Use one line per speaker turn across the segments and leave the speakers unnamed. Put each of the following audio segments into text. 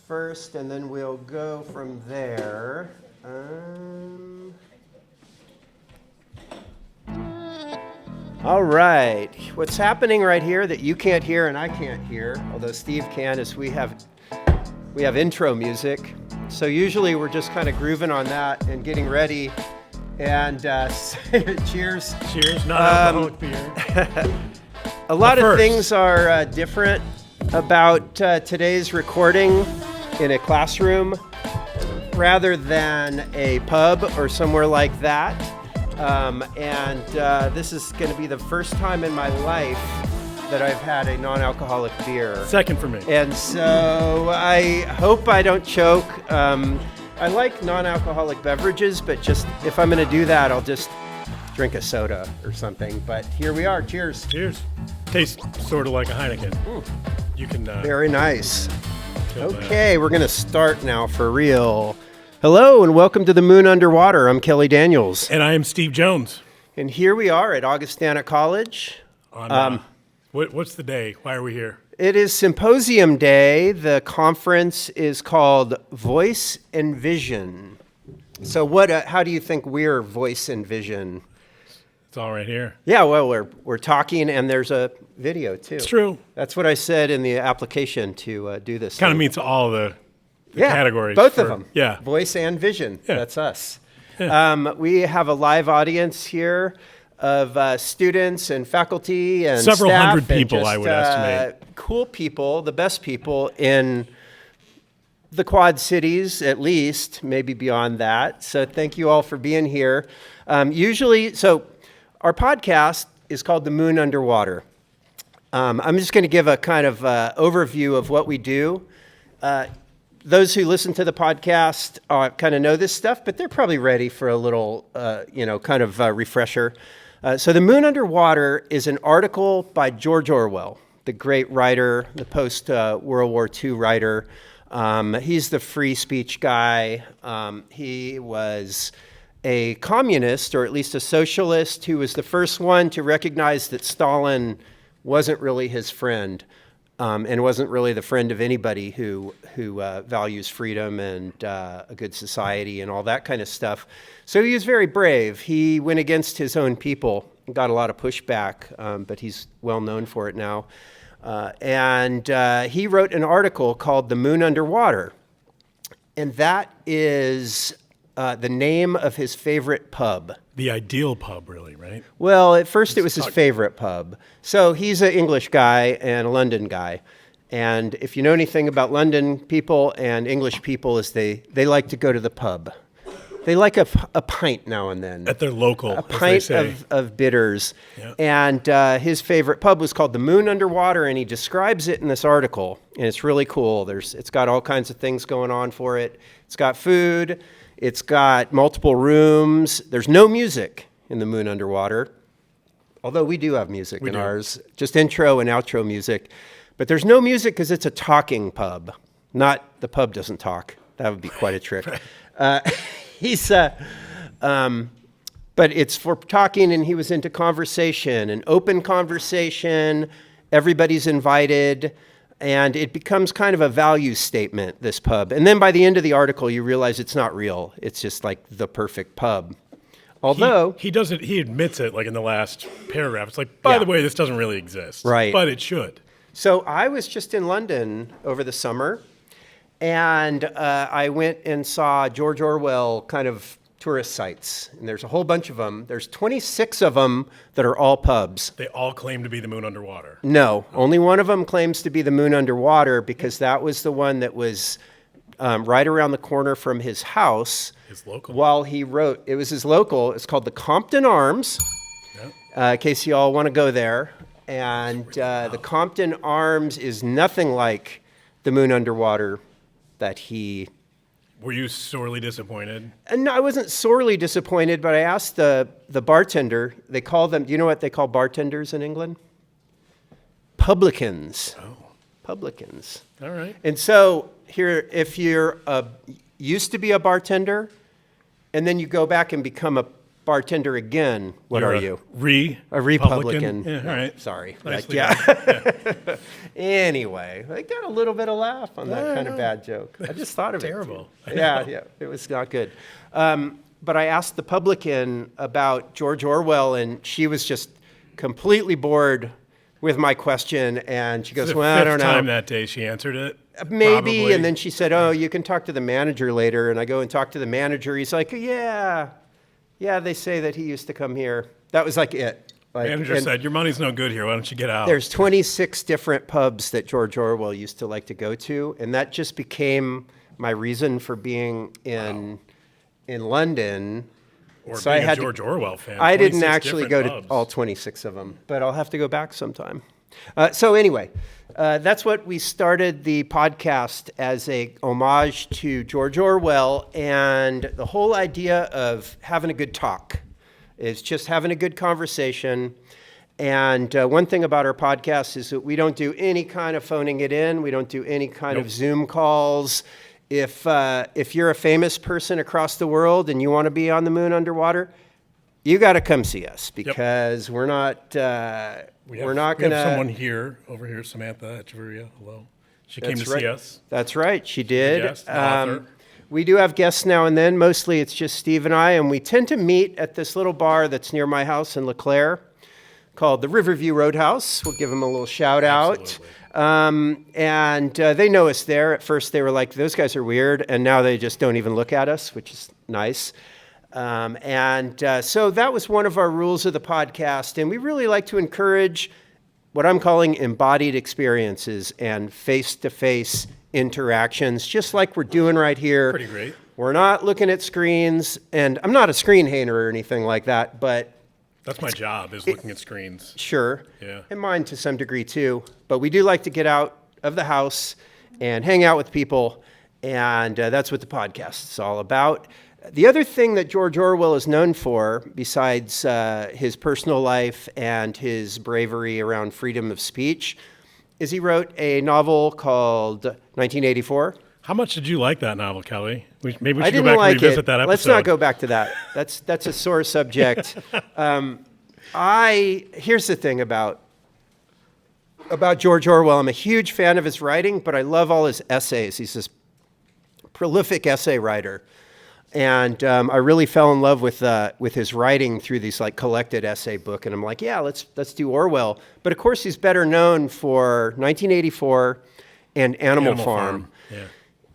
first, and then we'll go from there. All right. What's happening right here that you can't hear and I can't hear, although Steve can, is we have intro music. So usually we're just kind of grooving on that and getting ready. And cheers.
Cheers, non-alcoholic beer.
A lot of things are different about today's recording in a classroom rather than a pub or somewhere like that. This is going to be the first time in my life that I've had a non-alcoholic beer.
Second for me.
And so I hope I don't choke. I like non-alcoholic beverages, but just if I'm going to do that, I'll just drink a soda or something. But here we are. Cheers.
Cheers. Tastes sort of like a Heineken. You can.
Very nice. Okay, we're going to start now for real. Hello and welcome to The Moon Underwater. I'm Kelly Daniels.
And I am Steve Jones.
And here we are at Augustana College.
What's the day? Why are we here?
It is Symposium Day. The conference is called Voice and Vision. So how do you think we're voice and vision?
It's all right here.
Yeah, well, we're talking and there's a video too.
It's true.
That's what I said in the application to do this.
Kind of meets all the categories.
Both of them.
Yeah.
Voice and vision.
Yeah.
That's us.
Yeah.
We have a live audience here of students and faculty and
several
staff
hundred people,
and just,
I would estimate.
Cool people, the best people in the Quad Cities, at least, maybe beyond that. So thank you all for being here. Our podcast is called The Moon Underwater. I'm just going to give a kind of overview of what we do. Those who listen to the podcast kind of know this stuff, but they're probably ready for a little, refresher. So The Moon Underwater is an article by George Orwell, the great writer, the post-World War II writer. He's the free speech guy. He was a communist, or at least a socialist, who was the first one to recognize that Stalin wasn't really his friend. And wasn't really the friend of anybody who values freedom and a good society and all that kind of stuff. So he was very brave. He went against his own people, got a lot of pushback, but he's well known for it now. He wrote an article called The Moon Underwater, and that is the name of his favorite pub.
The ideal pub, really, right?
Well, at first it was his favorite pub. So he's an English guy and a London guy. And if you know anything about London people and English people, is they like to go to the pub. They like a pint now and then.
At their local,
a pint of bitters. Yeah. And his favorite pub was called The Moon Underwater, and he describes it in this article. And it's really cool. It's got all kinds of things going on for it. It's got food. It's got multiple rooms. There's no music in The Moon Underwater, although we do have music in ours, just intro and outro music. But there's no music because it's a talking pub, not the pub doesn't talk. That would be quite a trick. But it's for talking, and he was into conversation, an open conversation. Everybody's invited. And it becomes kind of a value statement, this pub. And then by the end of the article, you realize it's not real. It's just like the perfect pub. Although
he admits it like in the last paragraph. It's like, by the way, this doesn't really exist.
Right.
But it should.
So I was just in London over the summer, and I went and saw George Orwell kind of tourist sites. And there's a whole bunch of them. There's 26 of them that are all pubs.
They all claim to be the Moon Underwater.
No, only one of them claims to be the Moon Underwater because that was the one that was right around the corner from his house.
His local.
While he wrote, it was his local. It's called the Compton Arms, in case you all want to go there. And the Compton Arms is nothing like the Moon Underwater that he...
Were you sorely disappointed?
No, I wasn't sorely disappointed, but I asked the bartender. They call them, do you know what they call bartenders in England? Publicans.
Oh.
Publicans.
All right.
And so here, if you're used to be a bartender, and then you go back and become a bartender again. What
You're
are
a
you?
A
Republican.
Yeah, all right.
Sorry.
Nicely
Yeah. Anyway, I got a little bit of laugh on that kind of bad joke. I just thought of
Terrible.
it. Yeah, it was not good. But I asked the publican about George Orwell, and she was just completely bored with my question. And she goes,
The
well, I don't
fifth
know.
time that day she answered it.
Maybe.
Probably.
And then she said, oh, you can talk to the manager later. And I go and talk to the manager. He's like, yeah, they say that he used to come here. That was like it. Like,
Manager said, your money's no good here. Why don't you get out?
There's 26 different pubs that George Orwell used to like to go to. And that just became my reason for being in London.
Or
So
being
I had
a George Orwell fan.
I didn't
26
actually go
different
to
pubs.
all 26 of them, but I'll have to go back sometime. So anyway, that's what we started the podcast as a homage to George Orwell, and the whole idea of having a good talk is just having a good conversation. And one thing about our podcast is that we don't do any kind of phoning it in. We don't do any kind of Zoom calls. If you're a famous person across the world and you want to be on the moon underwater, you got to come see us because we're not
We
going to.
have someone here, over here, Samantha Echeverria. Hello. She came to see us.
That's right, she did.
Guest, author.
We do have guests now and then. Mostly it's just Steve and I, and we tend to meet at this little bar that's near my house in LeClaire called the Riverview Roadhouse. We'll give them a little shout out.
Absolutely.
And they know us there. At first they were like, those guys are weird. And now they just don't even look at us, which is nice. So that was one of our rules of the podcast. And we really like to encourage what I'm calling embodied experiences and face-to-face interactions, just like we're doing right here.
Pretty great.
We're not looking at screens. And I'm not a screen hater or anything like that, but
That's my job, is looking at screens.
sure.
Yeah.
And mine to some degree too. But we do like to get out of the house and hang out with people. And that's what the podcast is all about. The other thing that George Orwell is known for, besides his personal life and his bravery around freedom of speech, is he wrote a novel called 1984.
How much did you like that novel, Kelly? Maybe we
I
should go
didn't
back
like
and revisit
it.
that episode.
Let's not go back to that. That's a sore subject. Here's the thing about George Orwell. I'm a huge fan of his writing, but I love all his essays. He's this prolific essay writer, and I really fell in love with his writing through these like collected essay book. And I'm like, yeah, let's do Orwell. But of course, he's better known for 1984 and Animal Farm.
Yeah.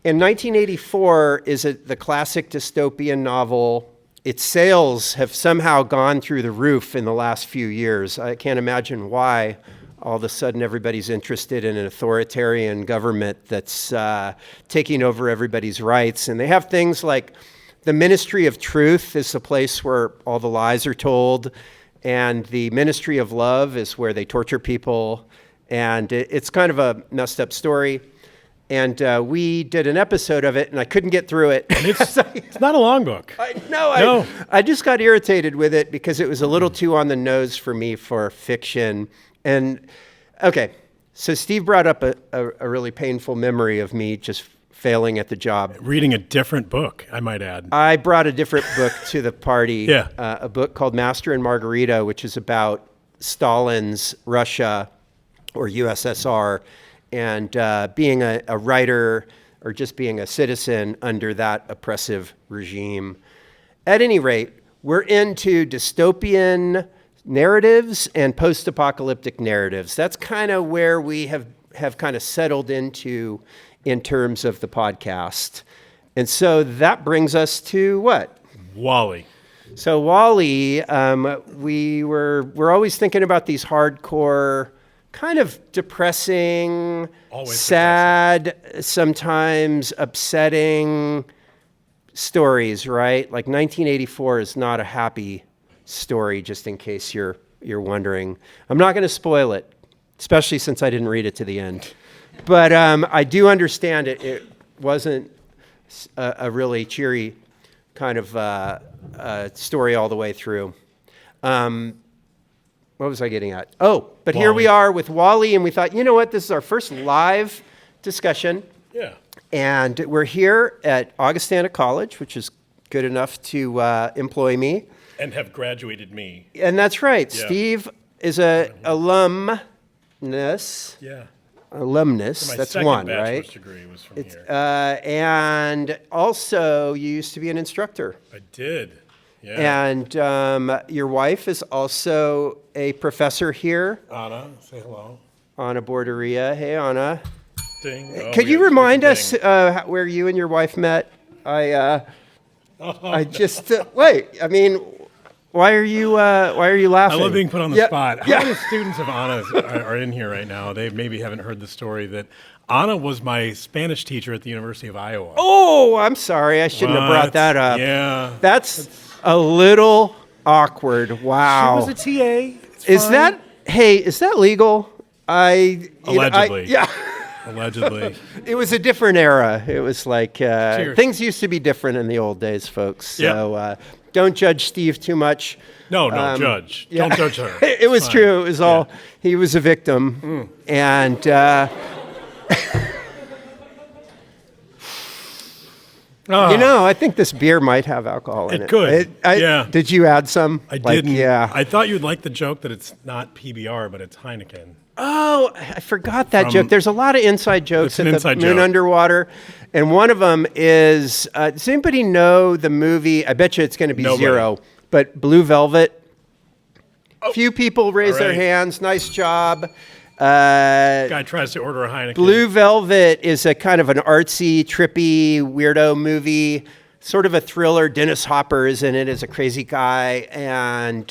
And 1984 is the classic dystopian novel. Its sales have somehow gone through the roof in the last few years. I can't imagine why all of a sudden everybody's interested in an authoritarian government that's taking over everybody's rights. And they have things like the Ministry of Truth is the place where all the lies are told. And the Ministry of Love is where they torture people. And it's kind of a messed up story. And we did an episode of it, and I couldn't get through it.
It's not a long book.
I just got irritated with it because it was a little too on the nose for me for fiction. And, okay, so Steve brought up a really painful memory of me just failing at the job.
Reading a different book, I might add.
I brought a different book to the party.
Yeah.
A book called Master and Margarita, which is about Stalin's Russia or USSR, and being a writer or just being a citizen under that oppressive regime. At any rate, we're into dystopian narratives and post-apocalyptic narratives. That's kind of where we have kind of settled into in terms of the podcast. And so that brings us to what?
Wall-E.
So Wall-E, we're always thinking about these hardcore, kind of depressing,
Always
sad, sometimes upsetting stories, right? Like 1984 is not a happy story, just in case you're wondering. I'm not going to spoil it, especially since I didn't read it to the end. But I do understand it. It wasn't a really cheery kind of story all the way through. What was I getting at? Oh, but here we are with Wall-E, and we thought, you know what? This is our first live discussion.
Yeah.
And we're here at Augustana College, which is good enough to employ me.
And have graduated me.
And that's right.
Yeah.
Steve is a alumnus.
Yeah.
Alumnus.
My
That's
second
one,
bachelor's
right?
degree was from
It's,
here.
and also, you used to be an instructor.
I did. Yeah.
And your wife is also a professor here,
Anna, say hello.
Anna Borderia. Hey, Anna.
Ding. Oh,
Could
we
you
got
remind
ding.
us where you and your wife met? I just wait. I mean, why are you
I
laughing?
love being put on the
Yeah,
spot. How
yeah.
many students of Anna's are in here right now? They maybe haven't heard the story that Anna was my Spanish teacher at the University of Iowa.
Oh, I'm sorry. I shouldn't have brought
What?
that up.
Yeah.
That's a little awkward. Wow.
She was a TA. It's
Is
fine.
that is that legal?
Allegedly.
Yeah.
Allegedly.
It was a different era. It was like
Cheers.
things used to be different in the old days, folks. So don't judge Steve too much.
No, judge.
yeah.
Don't judge her.
It was
It's
true. It
fine.
was all he was a victim, and
Ah,
you know, I think this beer might have alcohol in it.
It could, yeah.
Did you add some?
I
Like,
didn't.
Yeah.
I thought you'd like the joke that it's not PBR, but it's Heineken.
Oh, I forgot that joke. There's a lot of inside jokes
It's an
at the
inside
Moon
joke.
Underwater, and one of them is, does anybody know the movie? I bet you it's going to be
Nobody.
zero, but Blue Velvet. Few people raise their
All right.
hands. Nice job.
Guy tries to order a Heineken.
Blue Velvet is a kind of an artsy, trippy, weirdo movie, sort of a thriller. Dennis Hopper is in it as a crazy guy, and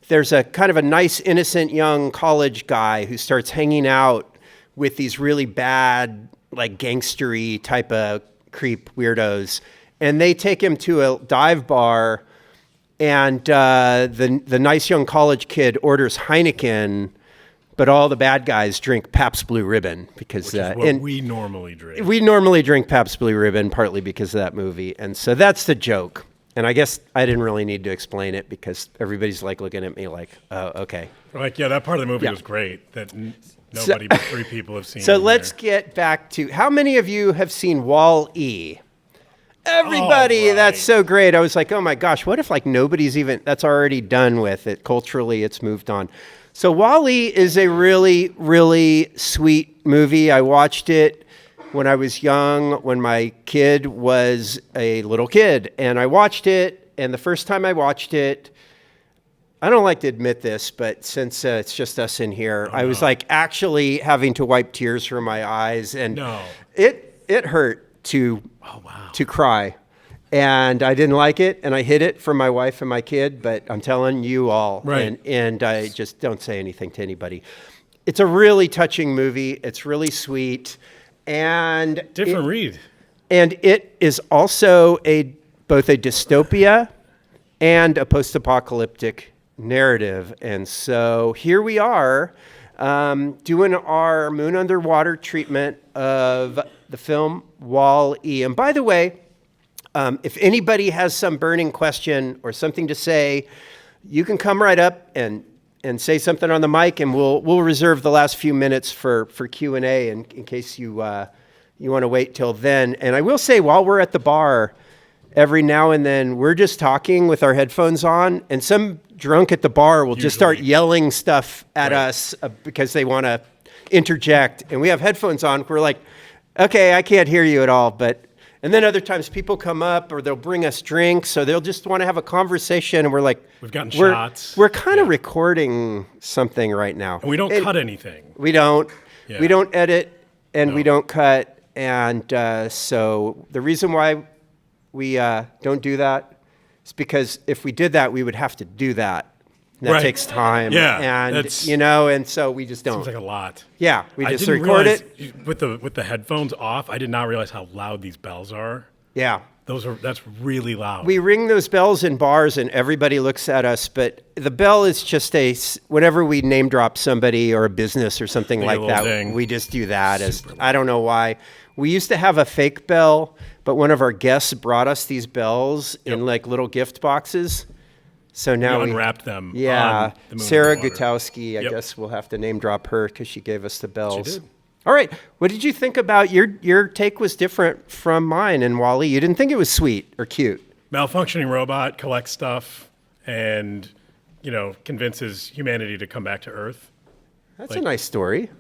there's a kind of a nice, innocent young college guy who starts hanging out with these really bad, like gangstery type of creep weirdos, and they take him to a dive bar, and the nice young college kid orders Heineken. But all the bad guys drink Pabst Blue Ribbon because
Which is what we normally drink.
we normally drink Pabst Blue Ribbon partly because of that movie. And so that's the joke. And I guess I didn't really need to explain it because everybody's like looking at me like, oh, okay.
Like, yeah, that part of the movie
Yeah.
was great that nobody but 3 people have seen.
So
in
let's
here.
get back to how many of you have seen Wall-E? Everybody,
All
that's
right.
so great. I was like, oh my gosh, what if like nobody's even, that's already done with it. Culturally, it's moved on. So Wall-E is a really, really sweet movie. I watched it when I was young, when my kid was a little kid. And I watched it, and the first time I watched it, I don't like to admit this, but since it's just us in here, I was like actually having to wipe tears from my eyes. And
No.
it hurt to cry. And I didn't like it, and I hid it from my wife and my kid, but I'm telling you all,
Right.
and I just don't say anything to anybody. It's a really touching movie. It's really sweet, and
Different read.
and it is also both a dystopia and a post-apocalyptic narrative. And so here we are doing our Moon Underwater treatment of the film Wall-E. And by the way, if anybody has some burning question or something to say, you can come right up and say something on the mic, and we'll reserve the last few minutes for Q&A in case you want to wait till then. And I will say, while we're at the bar, every now and then we're just talking with our headphones on, and some drunk at the bar will just start
Usually.
yelling stuff at
Right.
us because they want to interject, and we have headphones on. We're like, okay, I can't hear you at all, but. And then other times people come up or they'll bring us drinks, or they'll just want to have a conversation, and we're like,
We've gotten shots.
We're kind of recording something right now.
And we don't cut anything.
We don't.
Yeah.
We don't edit, and we
No.
don't cut. And so the reason why we don't do that is because if we did that, we would have to do that. And that
Right.
takes time.
Yeah,
And
that's-
and so we just don't.
Seems like a lot.
Yeah, we
I
just
didn't
record
realize,
it.
with the headphones off. I did not realize how loud these bells are.
Yeah.
That's really loud.
We ring those bells in bars and everybody looks at us, but the bell is just whenever we name drop somebody or a business or something
Make a
like
little
that,
ding.
we just do that. I don't know why. We used to have a fake bell, but one of our guests brought us these bells in like little gift boxes. So now
we unwrapped them.
Yeah,
on the Moon
Sarah
Underwater.
Gutowski, I
Yep.
guess we'll have to name drop her because she gave us the bells.
did.
All right, what did you think about your take was different from mine and Wall-E? You didn't think it was sweet or cute?
malfunctioning robot collects stuff and, convinces humanity to come back to Earth.
That's a nice story.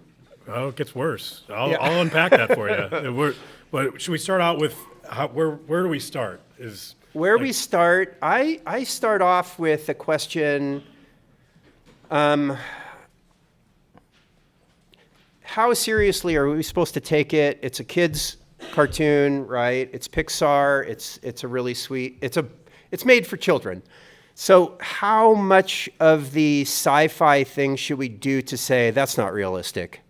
Oh, it gets worse. I'll unpack that for you. But should we start out with where do we start?
We start, I start off with a question. How seriously are we supposed to take it? It's a kid's cartoon, right? It's Pixar. It's a really sweet. It's made for children. So how much of the sci-fi thing should we do to say that's not realistic?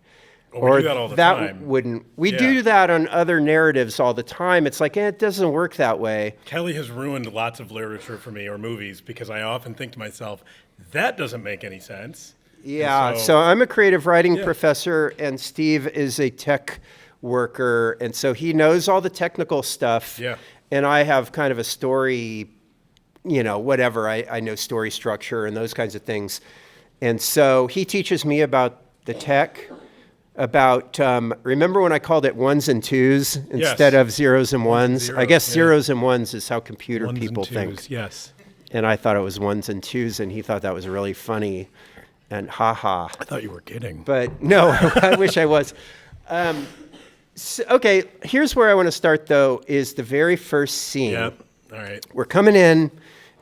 Or we do that all the time.
We do that on other narratives all the time. It's like, it doesn't work that way.
Kelly has ruined lots of literature for me or movies because I often think to myself, that doesn't make any sense.
Yeah, so I'm a creative writing professor, and Steve is a tech worker, and so he knows all the technical stuff.
Yeah.
And I have kind of a story, whatever. I know story structure and those kinds of things. And so he teaches me about the tech, about, remember when I called it ones and twos instead of zeros and ones? I guess zeros and ones is how computer people think.
Yes.
And I thought it was ones and twos, and he thought that was really funny. And haha.
I thought you were kidding.
But no, I wish I was. Okay, here's where I want to start, though, is the very first scene.
Yep. All right.
We're coming in.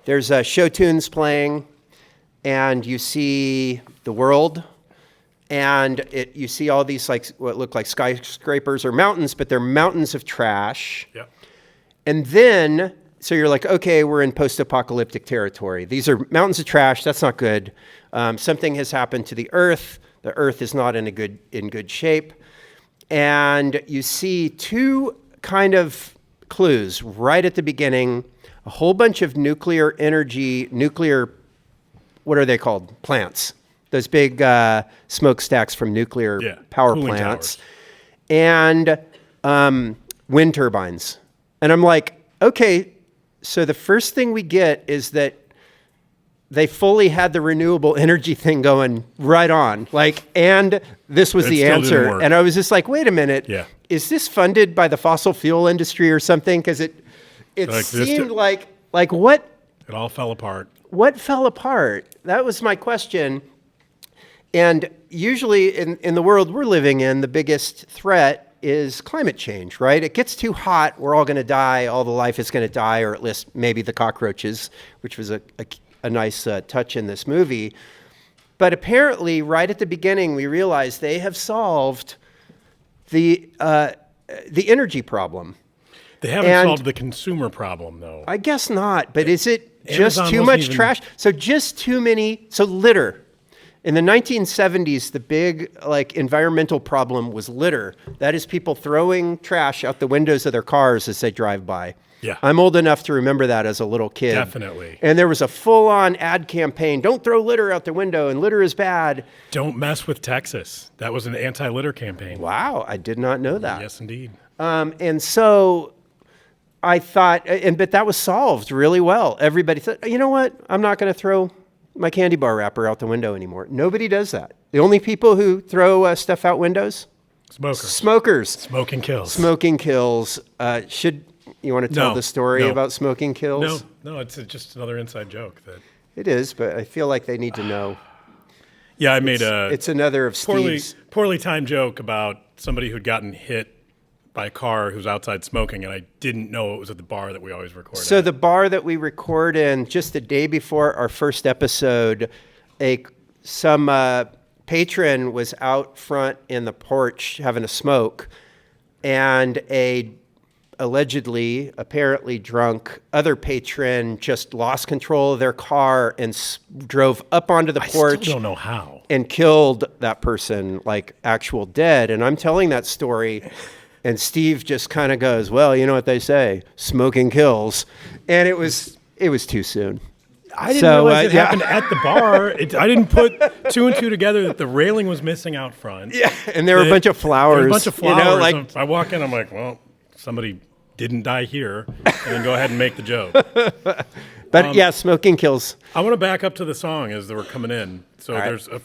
There's show tunes playing, and you see the world, and you see all these what look like skyscrapers or mountains, but they're mountains of trash.
Yep.
And then, so you're like, okay, we're in post-apocalyptic territory. These are mountains of trash. That's not good. Something has happened to the Earth. The Earth is not in good shape. And you see two kind of clues right at the beginning. A whole bunch of nuclear, what are they called? Plants. Those big smokestacks from nuclear power plants.
Towers.
And wind turbines. And I'm like, okay, so the first thing we get is that they fully had the renewable energy thing going right on. And this was the answer. And I was just like, wait a minute.
Yeah.
Is this funded by the fossil fuel industry or something? Because it seemed like what?
It all fell apart.
What fell apart? That was my question. And usually in the world we're living in, the biggest threat is climate change, right? It gets too hot, we're all going to die, all the life is going to die, or at least maybe the cockroaches, which was a nice touch in this movie. But apparently, right at the beginning, we realized they have solved the energy problem.
They haven't solved the consumer problem, though.
I guess not, but is it just
Amazon
too much trash? So just too many, so litter. In the 1970s, the big environmental problem was litter. That is people throwing trash out the windows of their cars as they drive by.
Yeah.
I'm old enough to remember that as a little kid.
Definitely.
And there was a full-on ad campaign. Don't throw litter out the window, and litter is bad.
Don't mess with Texas. That was an anti-litter campaign.
Wow, I did not know that.
Yes, indeed.
And so I thought, but that was solved really well. Everybody thought, you know what? I'm not going to throw my candy bar wrapper out the window anymore. Nobody does that. The only people who throw stuff out windows? Smokers.
Smoking kills.
Smoking kills. You want to tell the story about smoking kills?
No, it's just another inside joke.
It is, but I feel like they need to know.
Yeah, I made
It's another of Steve's.
Poorly timed joke about somebody who'd gotten hit by a car who's outside smoking, and I didn't know it was at the bar that we always record
So
at.
the bar that we record in, just the day before our first episode, some patron was out front in the porch having a smoke, and apparently drunk other patron just lost control of their car and drove up onto the porch.
I still don't know how.
And killed that person, actual dead. And I'm telling that story, and Steve just kind of goes, well, you know what they say, smoking kills. And it was too soon.
I didn't realize it happened at the bar. I didn't put two and two together that the railing was missing out front.
Yeah, and there were a bunch of flowers.
There were a bunch of flowers. I walk in, I'm like, well, somebody didn't die here, and then go ahead and make the joke.
But smoking kills.
I want to back up to the song as they were coming in. So
right.
There's a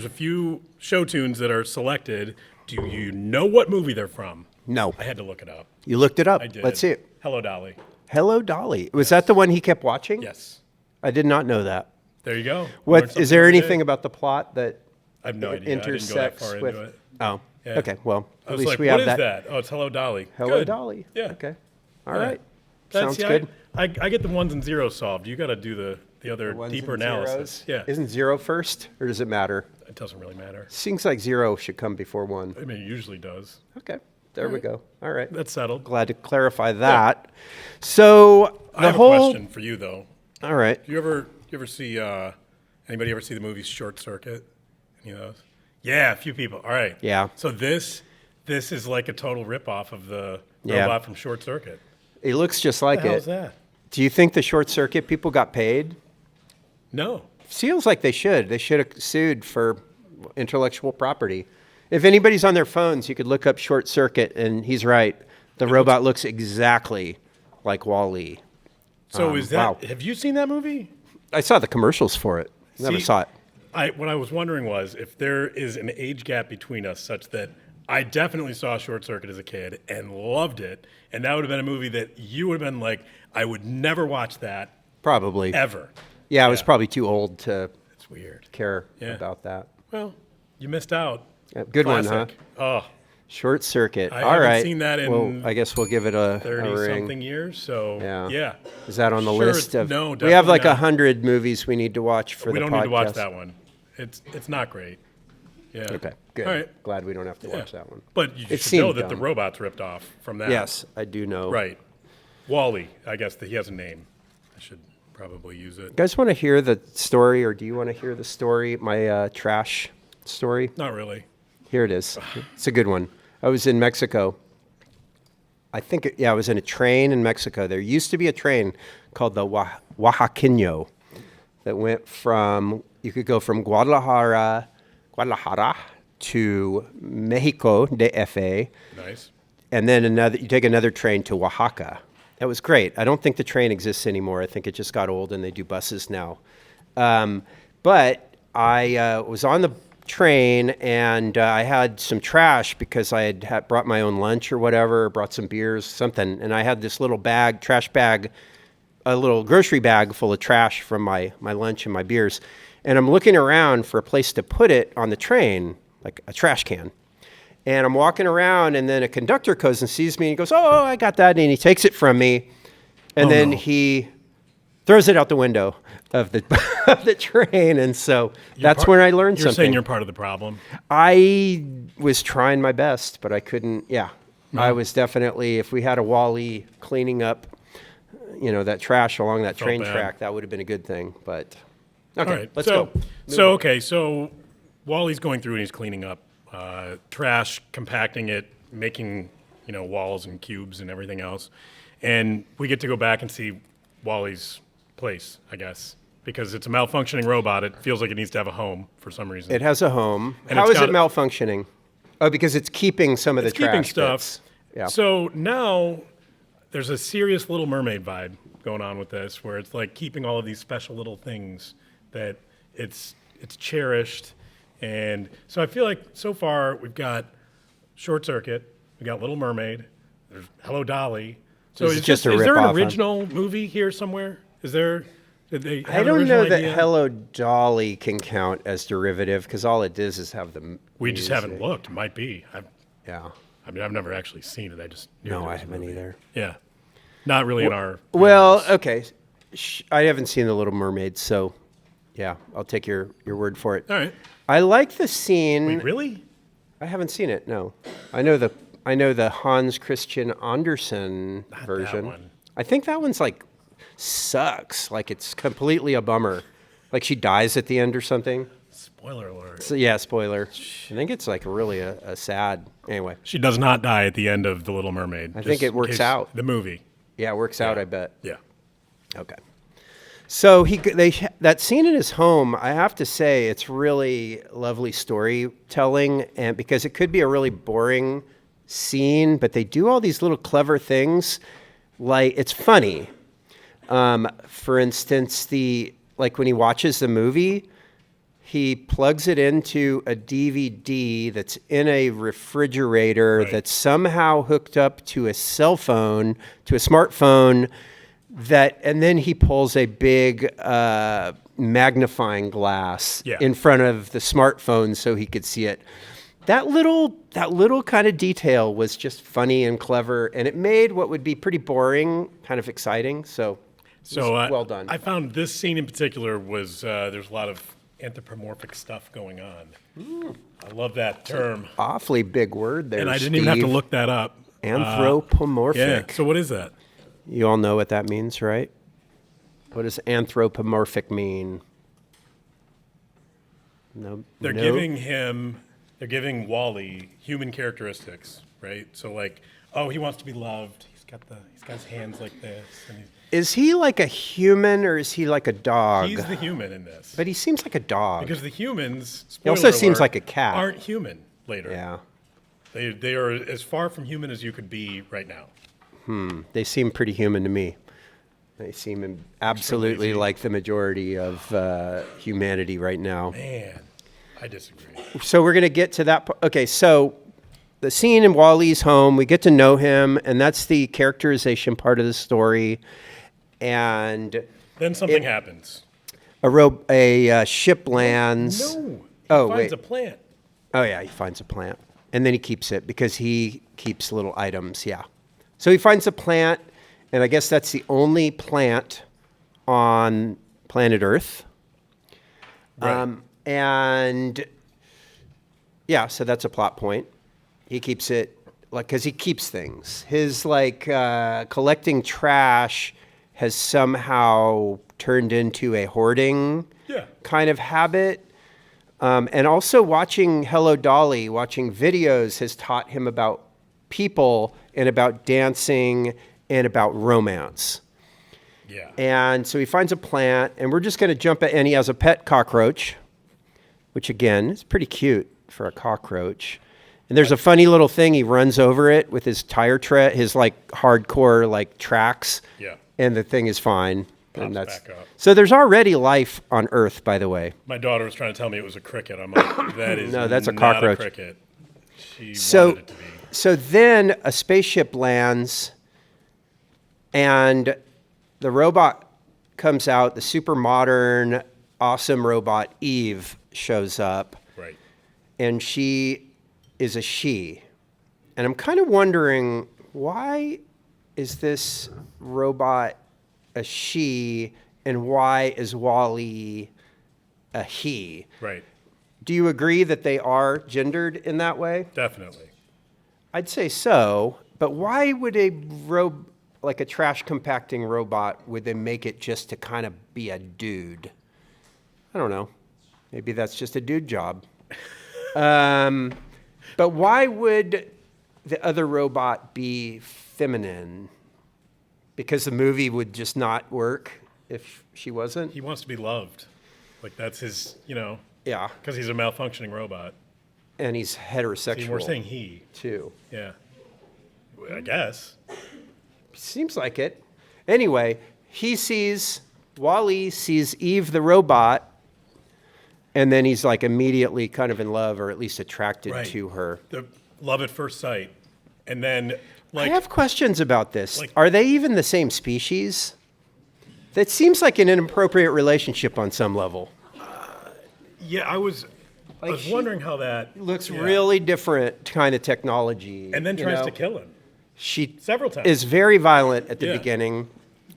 few show tunes that are selected. Do you know what movie they're from?
No.
I had to look it up.
You looked it up.
I did.
Let's see it.
Hello, Dolly.
Hello, Dolly. Was that the one he kept watching?
Yes.
I did not know that.
There you go. Learned
What is
something
there
every
anything
day.
about the plot that
I have no idea. I didn't go that
intersects
far
with?
into it.
Oh,
Yeah.
okay. Well,
I
at
was
least
like,
we
what
have
is
that.
that? Oh, it's Hello, Dolly.
Hello,
Good.
Dolly.
Yeah.
Okay. All
Yeah.
right.
That's-
Sounds
see,
good.
I get the ones and zeros solved. You got to do the other
Ones
deeper
and
analysis.
zeros?
Yeah.
Isn't zero first, or does it matter?
It doesn't really matter.
Seems like zero should come before one.
I mean, it usually does.
Okay. There we go. All right.
That's settled.
Glad to clarify that. So
I
the
have
whole.
a question for you, though.
All right.
You ever see anybody ever see the movie Short Circuit? Any of those? Yeah, a few people. All right.
Yeah.
So this is like a total ripoff of the
Yeah.
robot from Short Circuit.
It looks just like
What the hell
it.
is that?
Do you think the short circuit people got paid?
No.
Feels like they should. They should have sued for intellectual property. If anybody's on their phones, you could look up short circuit, and he's right. The robot looks exactly like Wall-E.
So is that?
wow.
Have you seen that movie?
I saw the commercials for it. Never
See,
saw it.
What I was wondering was if there is an age gap between us such that I definitely saw Short Circuit as a kid and loved it, and that would have been a movie that you would have been like, I would never watch that
Probably.
ever.
Yeah, I was probably too old to
It's weird.
care
Yeah.
about that.
Well, you missed out.
Yeah, good one, huh?
Classic. Oh,
Short circuit.
I
All
haven't
right.
seen that in
well, I guess we'll give it a
30
ring.
something years. So
Yeah. Is that on the
Sure,
list of?
no,
we have like
definitely not.
100 movies we need to watch for
we
the
don't
podcast.
need to watch that one. It's not great. Yeah.
Okay, good.
All right.
Glad we don't have to
Yeah.
watch that one.
But you
It
should know
seemed
that the
dumb.
robot's ripped off from that.
Yes, I do know.
Right. Wally. I guess that he has a name. I should probably use it.
You guys want to hear the story, or do you want to hear the story? My trash story.
Not really.
Here it is. It's a good one. I was in Mexico. I was in a train in Mexico. There used to be a train called the Oaxaqueño that went from, you could go from Guadalajara to Mexico, DF,
Nice.
and then you take another train to Oaxaca. That was great. I don't think the train exists anymore. I think it just got old and they do buses now. But I was on the train and I had some trash because I had brought my own lunch or whatever, brought some beers, something. And I had this little trash bag, a little grocery bag full of trash from my lunch and my beers. And I'm looking around for a place to put it on the train, like a trash can. And I'm walking around, and then a conductor goes and sees me and he goes, "Oh, I got that." And he takes it from me. And then he throws it out the window of the of the train. And so that's when I learned
You're
something.
saying you're part of the problem.
I was trying my best, but I couldn't. Yeah, I was definitely, if we had a Wall-E cleaning up, that trash along that train
bad.
track, that would have been a good thing. But okay,
All right.
let's
so,
go.
So Wally's going through and he's cleaning up trash, compacting it, making walls and cubes and everything else, and we get to go back and see Wally's place, I guess, because it's a malfunctioning robot. It feels like it needs to have a home for some reason.
It has a home.
And
How
it's
is it
got-
malfunctioning? Oh, because it's keeping some of the
It's keeping
trash
stuff.
bits. Yeah.
So now there's a serious Little Mermaid vibe going on with this, where it's like keeping all of these special little things that it's cherished. And so I feel like so far we've got Short Circuit, we got Little Mermaid, there's Hello Dolly. So
This is just a
is there
rip-off,
an
huh?
original movie here somewhere? Is there? Did they have
I
an
don't
original
know that
idea?
Hello Dolly can count as derivative because all it does is have the.
We just
music.
haven't looked. It might be.
Yeah.
I mean, I've never actually seen it. I just knew
No,
there
I
was a
haven't
movie.
either.
Yeah, not really in our.
Well, okay. I haven't seen The Little Mermaid, so yeah, I'll take your word for it.
All right.
I like the scene.
Wait, really?
I haven't seen it. No, I know the Hans Christian Andersen version.
one.
I think that one's like sucks. Like it's completely a bummer. Like she dies at the end or something.
Spoiler alert.
So, yeah, spoiler. I think it's like really a sad. Anyway,
She does not die at the end of The Little Mermaid.
I think
just
it
in
works
case-
out.
The movie.
yeah, it works out. I bet.
Yeah.
Okay. So that scene in his home, I have to say, it's really lovely storytelling, and because it could be a really boring scene, but they do all these little clever things. Like it's funny. For instance, like when he watches the movie, he plugs it into a DVD that's in a refrigerator
Right.
that's somehow hooked up to a cell phone, to a smartphone, and then he pulls a big magnifying glass
Yeah.
in front of the smartphone so he could see it. That little kind of detail was just funny and clever, and it made what would be pretty boring kind of exciting. So well done.
I found this scene in particular was there's a lot of anthropomorphic stuff going on. I love that term,
Awfully big word there,
and I didn't even have to
Steve.
look that up.
Anthropomorphic.
Yeah. So what is that?
You all know what that means, right? What does anthropomorphic mean? No.
They're giving Wally human characteristics, right? So like, oh, he wants to be loved. He's got his hands like this, and
Is he like a human or is he like a dog?
he's the human in this.
But he seems like a dog.
Because the humans,
He also
spoiler
seems
alert,
like a cat.
aren't human later.
Yeah.
They are as far from human as you could be right now.
They seem pretty human to me. They seem absolutely
lazy.
like the majority of humanity right now.
Man, I disagree.
So we're going to get to that. Okay, so the scene in Wally's home, we get to know him, and that's the characterization part of the story. And
Then something happens.
a ship lands.
No. He
Oh,
finds
wait.
a plant.
Oh, yeah, he finds a plant. And then he keeps it because he keeps little items, yeah. So he finds a plant, and I guess that's the only plant on planet Earth.
Right.
And yeah, so that's a plot point. He keeps it, like, because he keeps things. His, like, collecting trash has somehow turned into a hoarding
Yeah.
kind of habit. And also watching Hello Dolly, watching videos has taught him about people and about dancing and about romance.
Yeah.
And so he finds a plant, and we're just going to jump at, and he has a pet cockroach, which again is pretty cute for a cockroach. And there's a funny little thing. He runs over it with his tire tread, his like hardcore like tracks.
Yeah.
And the thing is fine.
Pops
And that's
back up.
so there's already life on Earth, by the way.
My daughter was trying to tell me it was a cricket. I'm like, that is
No, that's a
not
cockroach.
a cricket. She
So,
wanted it to be.
so then a spaceship lands, and the robot comes out. The super modern, awesome robot Eve shows up,
Right.
and she is a she. And I'm kind of wondering, why is this robot a she, and why is Wally a he?
Right.
Do you agree that they are gendered in that way?
Definitely.
I'd say so, but why would like a trash compacting robot, would they make it just to kind of be a dude? I don't know. Maybe that's just a dude job. But why would the other robot be feminine? Because the movie would just not work if she wasn't?
He wants to be loved. Like that's his,
Yeah,
because he's a malfunctioning robot.
and he's heterosexual
See, we're saying he.
too.
Yeah. I guess.
Seems like it. Anyway, Wally sees Eve the robot, and then he's like immediately kind of in love, or at least attracted
Right.
to her.
The love at first sight. And then,
I have questions about this.
like-
Are they even the same species? That seems like an inappropriate relationship on some level.
yeah, I was
she
wondering how that
Looks
yeah.
really different kind of technology.
And then
you
tries
know?
to kill him
She
several times.
is very violent at the
Yeah.
beginning.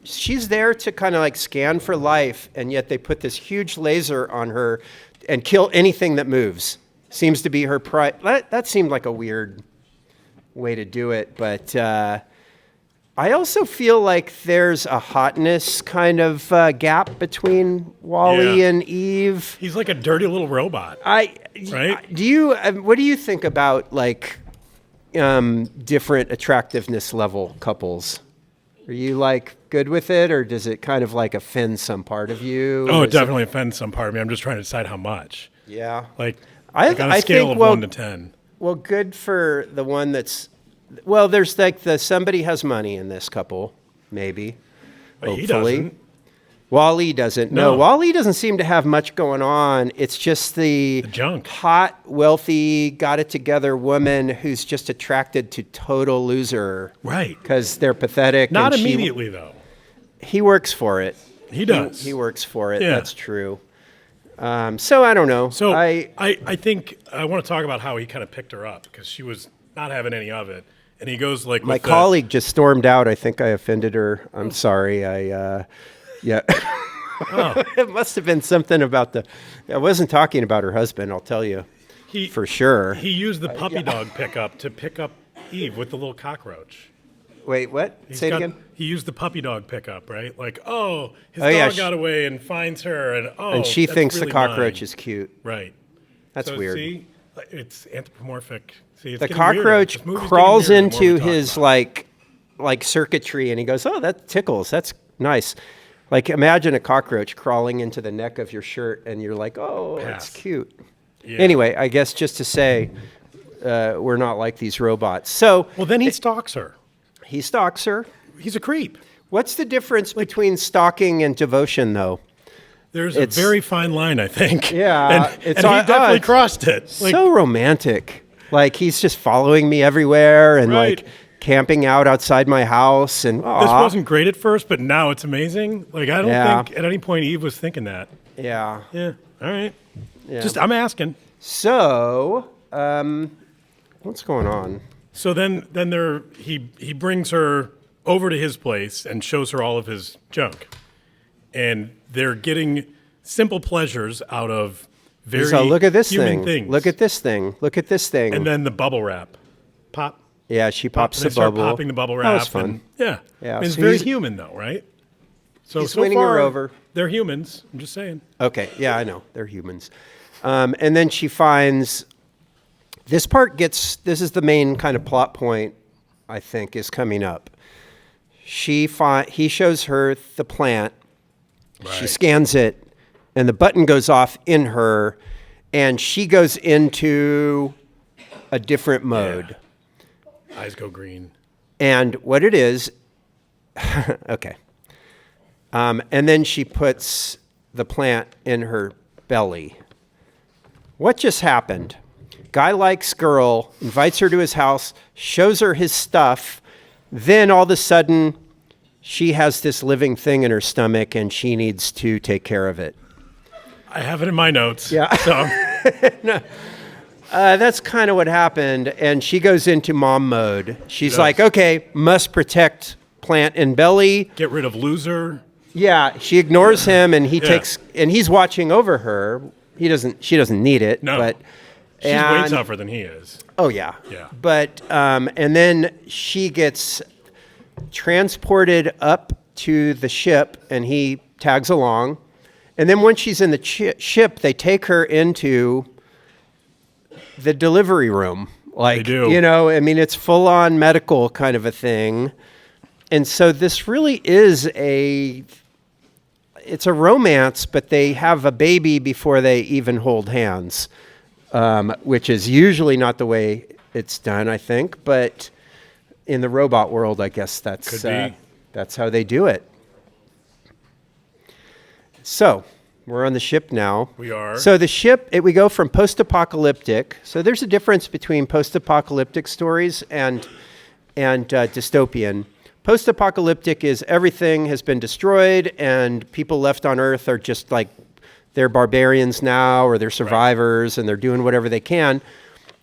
She's there to kind of like scan for life, and yet they put this huge laser on her and kill anything that moves. Seems to be her pride. That seemed like a weird way to do it, but I also feel like there's a hotness kind of gap between Wally
Yeah.
and Eve.
He's like a dirty little robot.
Right? What do you think about like different attractiveness level couples? Are you like good with it, or does it kind of like offend some part of you?
Oh,
Is
it definitely offends some part of me. I'm just trying to decide how much.
Yeah.
Like,
I
on a scale
think,
of
well-
1 to 10.
Well, good for the one that's. Well, there's like somebody has money in this couple, maybe.
But he
Hopefully.
doesn't.
Wall-E doesn't. No,
No.
Wall-E doesn't seem to have much going on. It's just the
junk.
hot, wealthy, got-it-together woman who's just attracted to total loser.
Right.
Because they're pathetic.
Not
and
immediately, though.
He works for it.
He does.
He works for it.
Yeah.
That's true. So I don't know.
So I think I want to talk about how he kind of picked her up because she was not having any of it. And he goes like,
my colleague just stormed out. I think I offended her. I'm sorry. Yeah.
Oh.
It must have been something about I wasn't talking about her husband, I'll tell you. For sure.
He used the puppy dog pickup to pick up Eve with the little cockroach.
Wait, what? Say it again?
He used the puppy dog pickup, right? Like, his dog got away and finds her, and
she
that's
thinks
really
the cockroach
mine.
is cute.
Right.
That's weird.
See, it's anthropomorphic. See, it's
The
getting
cockroach
weirder. This movie's
crawls
getting weirder the more
into
we talk
his
about it.
like circuitry, and he goes, "Oh, that tickles. That's nice." Like, imagine a cockroach crawling into the neck of your shirt, and you're like, "Oh, that's
Pass.
cute."
Yeah.
Anyway, I guess just to say, we're not like these robots. So
Well, then he stalks her.
he stalks her.
He's a creep.
What's the difference between stalking and devotion, though?
There's a very fine line, I think.
Yeah,
and
it's
he
odd-
definitely
odd.
crossed it. Like,
So romantic. Like, he's just following me everywhere and
Right.
like camping out outside my house. And
this
aw.
wasn't great at first, but now it's amazing. Like, I don't
Yeah.
think at any point Eve was thinking that.
Yeah.
Yeah. All right.
Yeah.
Just I'm asking.
So, what's going on?
So then he brings her over to his place and shows her all of his junk, and they're getting simple pleasures out of very
So look at this
human
thing.
things.
Look at this thing. Look at this thing.
And then the bubble wrap, pop.
yeah, she pops
and
the
they start
bubble.
popping the bubble wrap.
That was fun.
And, yeah.
Yeah,
I mean, it's
so
very
he's-
human though, right? So
he's
so
winning her
far,
over.
They're humans. I'm just saying.
Okay, yeah, I know. They're humans. And then she finds this is the main kind of plot point, I think, is coming up. He shows her the plant. She
Right.
scans it, and the button goes off in her, and she goes into a different mode.
Eyes go green.
And what it is, okay. And then she puts the plant in her belly. What just happened? Guy likes girl, invites her to his house, shows her his stuff. Then all of a sudden, she has this living thing in her stomach and she needs to take care of it.
I have it in my notes.
Yeah.
So
That's kind of what happened. And she goes into mom mode. She's
does.
like, okay, must protect plant and belly.
get rid of loser.
Yeah, she ignores him, and
Yeah.
he's watching over her. She doesn't need it.
No.
But
She's way
and-
tougher than he is.
Oh yeah.
Yeah.
But and then she gets transported up to the ship, and he tags along. And then once she's in the ship, they take her into the delivery room. Like,
They do.
you know, I mean, it's full on medical kind of a thing. And so this really is it's a romance, but they have a baby before they even hold hands, which is usually not the way it's done, I think. But in the robot world, I guess
Could be.
that's how they do it. So we're on the ship now.
We are.
So the ship, we go from post-apocalyptic. So there's a difference between post-apocalyptic stories and dystopian. Post-apocalyptic is everything has been destroyed and people left on Earth are just like they're barbarians now or they're survivors and they're doing whatever they can.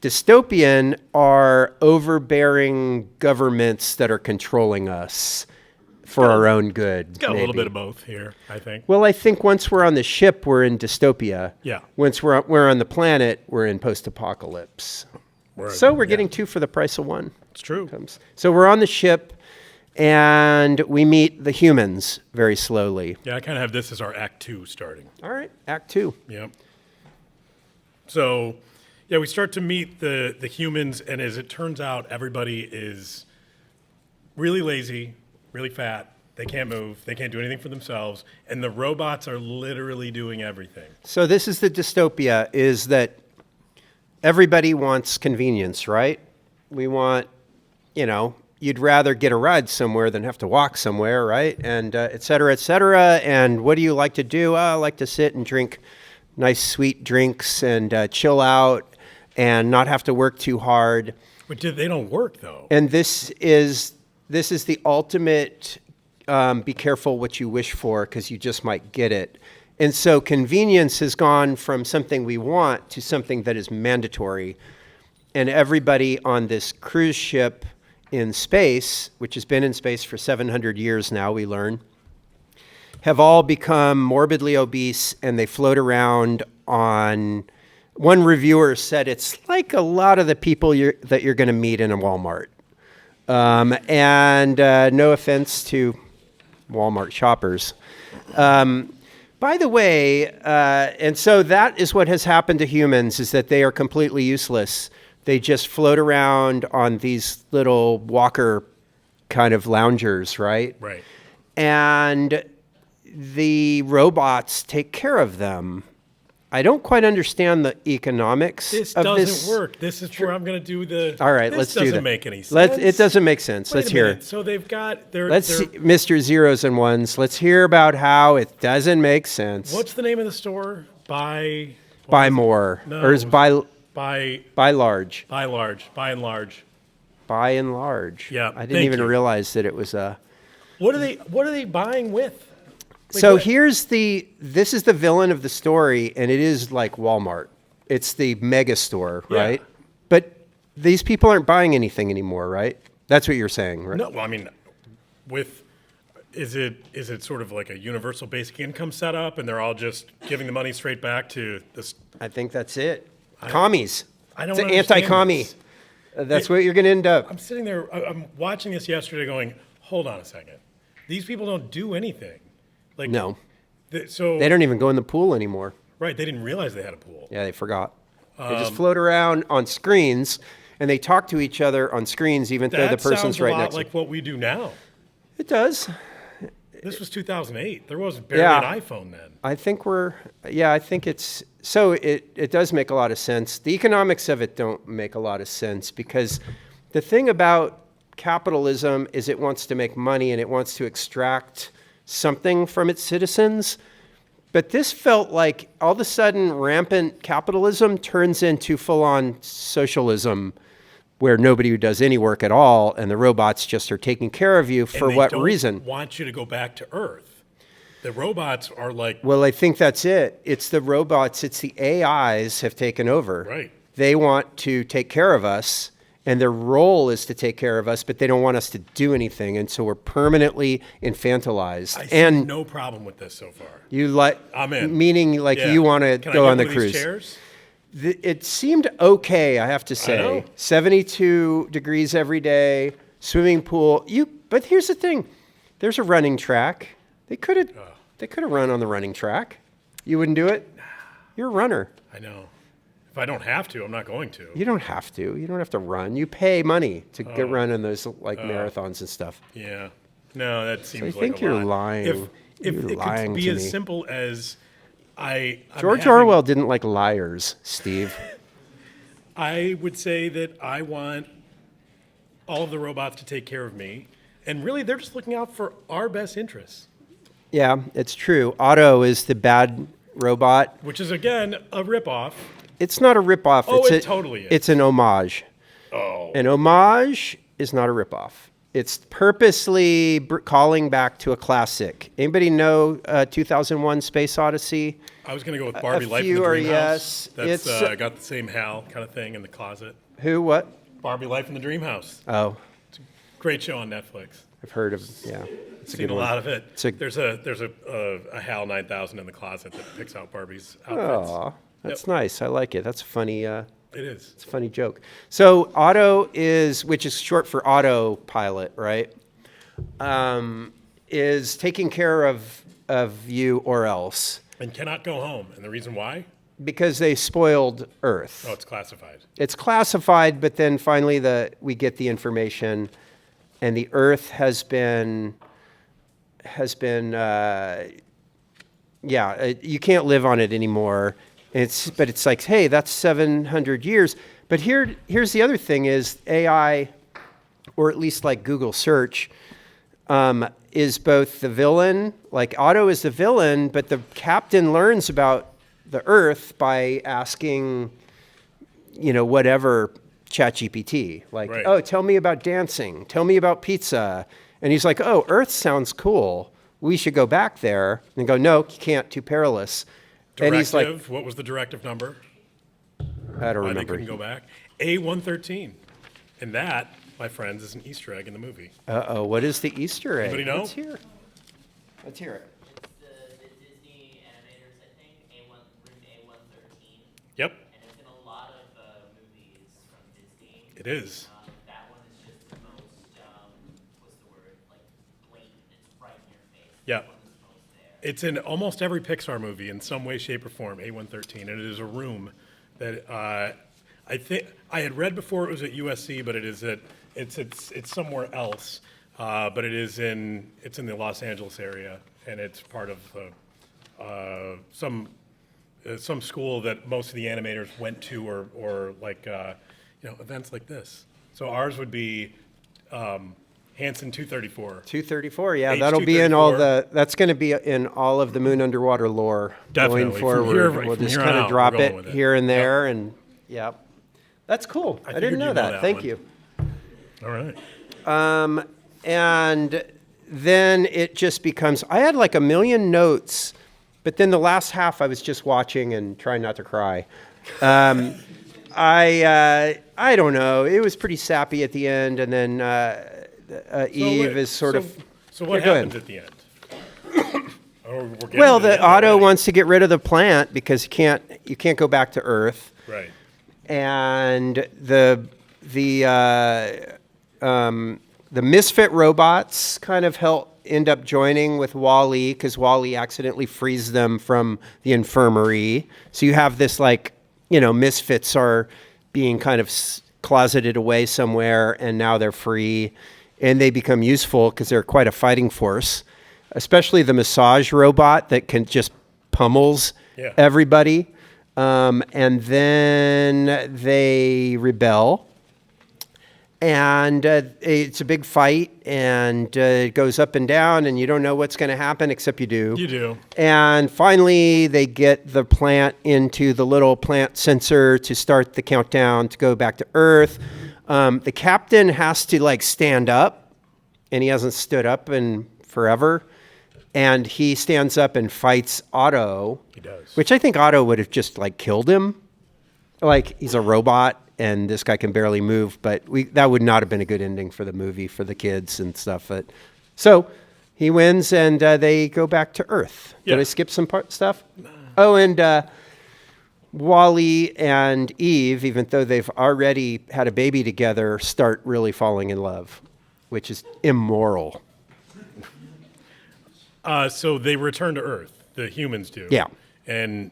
Dystopian are overbearing governments that are controlling us for our own good.
Got a little
maybe.
bit of both here, I think.
Well, I think once we're on the ship, we're in dystopia.
Yeah.
Once we're on the planet, we're in post-apocalypse. So we're getting two for the price of one.
It's true.
So we're on the ship, and we meet the humans very slowly.
Yeah, I kind of have this as our Act 2 starting.
All right, Act 2.
Yep. So, yeah, we start to meet the humans, and as it turns out, everybody is really lazy, really fat. They can't move. They can't do anything for themselves. And the robots are literally doing everything.
So this is the dystopia, is that everybody wants convenience, right? We want, you'd rather get a ride somewhere than have to walk somewhere, right? And et cetera, et cetera. And what do you like to do? I like to sit and drink nice sweet drinks and chill out and not have to work too hard.
But they don't work, though.
And this is the ultimate be careful what you wish for, because you just might get it. And so convenience has gone from something we want to something that is mandatory. And everybody on this cruise ship in space, which has been in space for 700 years now, we learn, have all become morbidly obese, and they float around on, one reviewer said it's like a lot of the people that you're going to meet in a Walmart. And no offense to Walmart shoppers. By the way, and so that is what has happened to humans, is that they are completely useless. They just float around on these little walker kind of loungers, right?
Right.
And the robots take care of them. I don't quite understand the economics
This
of
doesn't
this.
work. This is where I'm going to do the.
All right,
this
let's do that.
doesn't make any sense.
It doesn't make sense.
Wait
Let's
a
hear
minute.
it.
So they've got their.
Let's see, Mr. Zeros and Ones. Let's hear about how it doesn't make sense.
What's the name of the store? Buy
more,
No,
or is
by
large?
by large, by and large.
By and large.
Yeah,
I didn't
thank
even
you.
realize that it was a.
What are they buying with? Like
So
what?
this is the villain of the story, and it is like Walmart. It's the mega store,
Yeah.
right? But these people aren't buying anything anymore, right? That's what you're saying, right?
No, well, I mean, is it sort of like a universal basic income setup, and they're all just giving the money straight back to this?
I think that's it. Commies.
I don't
It's an
understand
anti-commie.
this.
That's what you're going to end up.
I'm sitting there. I'm watching this yesterday, going, "Hold on a second. These people don't do anything." Like
No.
So
They don't even go in the pool anymore.
right. They didn't realize they had a pool.
Yeah, they forgot. They just float around on screens, and they talk to each other on screens, even though the
That
person's
sounds a
right
lot
next to
like what we do now.
it. Does.
This was 2008. There was barely
Yeah.
an iPhone then.
I think I think it's, so it does make a lot of sense. The economics of it don't make a lot of sense, because the thing about capitalism is it wants to make money and it wants to extract something from its citizens. But this felt like all of a sudden rampant capitalism turns into full-on socialism, where nobody does any work at all, and the robots just are taking care of you for
And they
what
don't
reason?
want you to go back to Earth. The robots are like,
Well, I think that's it. It's the robots, it's the AIs have taken over.
Right.
They want to take care of us, and their role is to take care of us, but they don't want us to do anything, and so we're permanently infantilized.
I see
And
no problem with this so far.
you like,
I'm in.
meaning like
Yeah.
you want to
Can I
go
get
on the
one of these
cruise.
chairs?
It seemed okay, I have to
know.
say. 72 degrees every day, swimming pool. But here's the thing: there's a running track. They could have run on the running track. You wouldn't do it? You're a runner.
I know. If I don't have to, I'm not going to.
You don't have to. You don't have to run. You pay money to get run in those like marathons and stuff.
Yeah. No, that seems like
think
a
you're
lot.
lying.
If
You're
it
lying
could be
to
as
me.
simple as I'm
George
having-
Orwell didn't like liars, Steve.
I would say that I want all of the robots to take care of me, and really they're just looking out for our best interests,
Yeah, it's true. Otto is the bad robot.
which is again a ripoff.
It's not a ripoff.
Oh,
it's
it totally is.
It's an homage.
Oh,
An homage is not a ripoff. It's purposely calling back to a classic. Anybody know 2001: Space Odyssey?
I was going to go with Barbie Life in
few
the
are
Dream
yes.
House. That's
It's-
got the same Hal kind of thing in the closet.
Who? What?
Barbie Life in the Dream House.
Oh,
Great show on Netflix.
I've heard of. Yeah, it's a
Seen
good
a
one.
lot of it.
It's a-
There's a HAL 9000 in the closet that picks out Barbie's outfits.
Aw, that's nice. I like it. That's a funny.
It is.
It's a funny joke. So Otto is, which is short for autopilot, right? Is taking care of you or else,
And cannot go home. And the reason why?
because they spoiled Earth.
Oh, it's classified.
It's classified, but then finally we get the information, and the Earth has been you can't live on it anymore. But it's like, hey, that's 700 years. But here's the other thing: is AI or at least like Google search, is both the villain, like Otto is the villain, but the captain learns about the Earth by asking, whatever ChatGPT, like,
Right.
oh, tell me about dancing, tell me about pizza. And he's like, oh, Earth sounds cool. We should go back there. And they go, no, you can't, too perilous. And he's like,
Directive, what was the directive number?
I don't
Why they
remember.
couldn't go back? A113. And that, my friends, is an Easter egg in the movie.
Uh-oh, what is the Easter egg?
Anybody know?
Let's hear it. Let's hear it.
It's the Disney animators, I think, room A113,
Yep,
and it's in a lot of movies from Disney.
it is.
That one is just the most, what's the word, like blatant. It's right in your face.
Yeah.
That one is most there.
It's in almost every Pixar movie in some way, shape, or form, A113, and it is a room that I think I had read before it was at USC, but it's somewhere else. But it's in the Los Angeles area, and it's part of some school that most of the animators went to, or like events like this. So ours would be Hanson 234.
234, yeah, that'll be in all that's going to be in all of the Moon Underwater lore
Definitely.
going
From
forward.
here-
We'll
from
just
here on
kind
out,
of
we're
drop
going
it
with it.
here and
Yep.
there, and that's cool. I didn't
figured
know
you'd know
that.
that
Thank
one.
you.
All right.
And then it just becomes, I had like a million notes, but then the last half I was just watching and trying not to cry. I don't know. It was pretty sappy at the end, and then Eve is sort of.
So what
Yeah, go
happens
ahead.
at the end? Or we're getting
Well,
to
the
end
Otto
already.
wants to get rid of the plant because you can't go back to Earth,
Right.
and the misfit robots kind of end up joining with Wall-E because Wall-E accidentally frees them from the infirmary. So you have this misfits are being kind of closeted away somewhere, and now they're free, and they become useful because they're quite a fighting force, especially the massage robot that can just pummels
Yeah.
everybody. And then they rebel. And it's a big fight, and it goes up and down, and you don't know what's going to happen, except you do.
You do.
And finally, they get the plant into the little plant sensor to start the countdown to go back to Earth. The captain has to stand up, and he hasn't stood up in forever. And he stands up and fights Otto.
He does.
Which I think Otto would have just killed him. He's a robot, and this guy can barely move, but that would not have been a good ending for the movie, for the kids and stuff. So he wins, and they go back to Earth. Did
Yeah.
I skip some stuff? Oh, and Wall-E and Eve, even though they've already had a baby together, start really falling in love, which is immoral.
So they return to Earth. The humans do.
Yeah.
And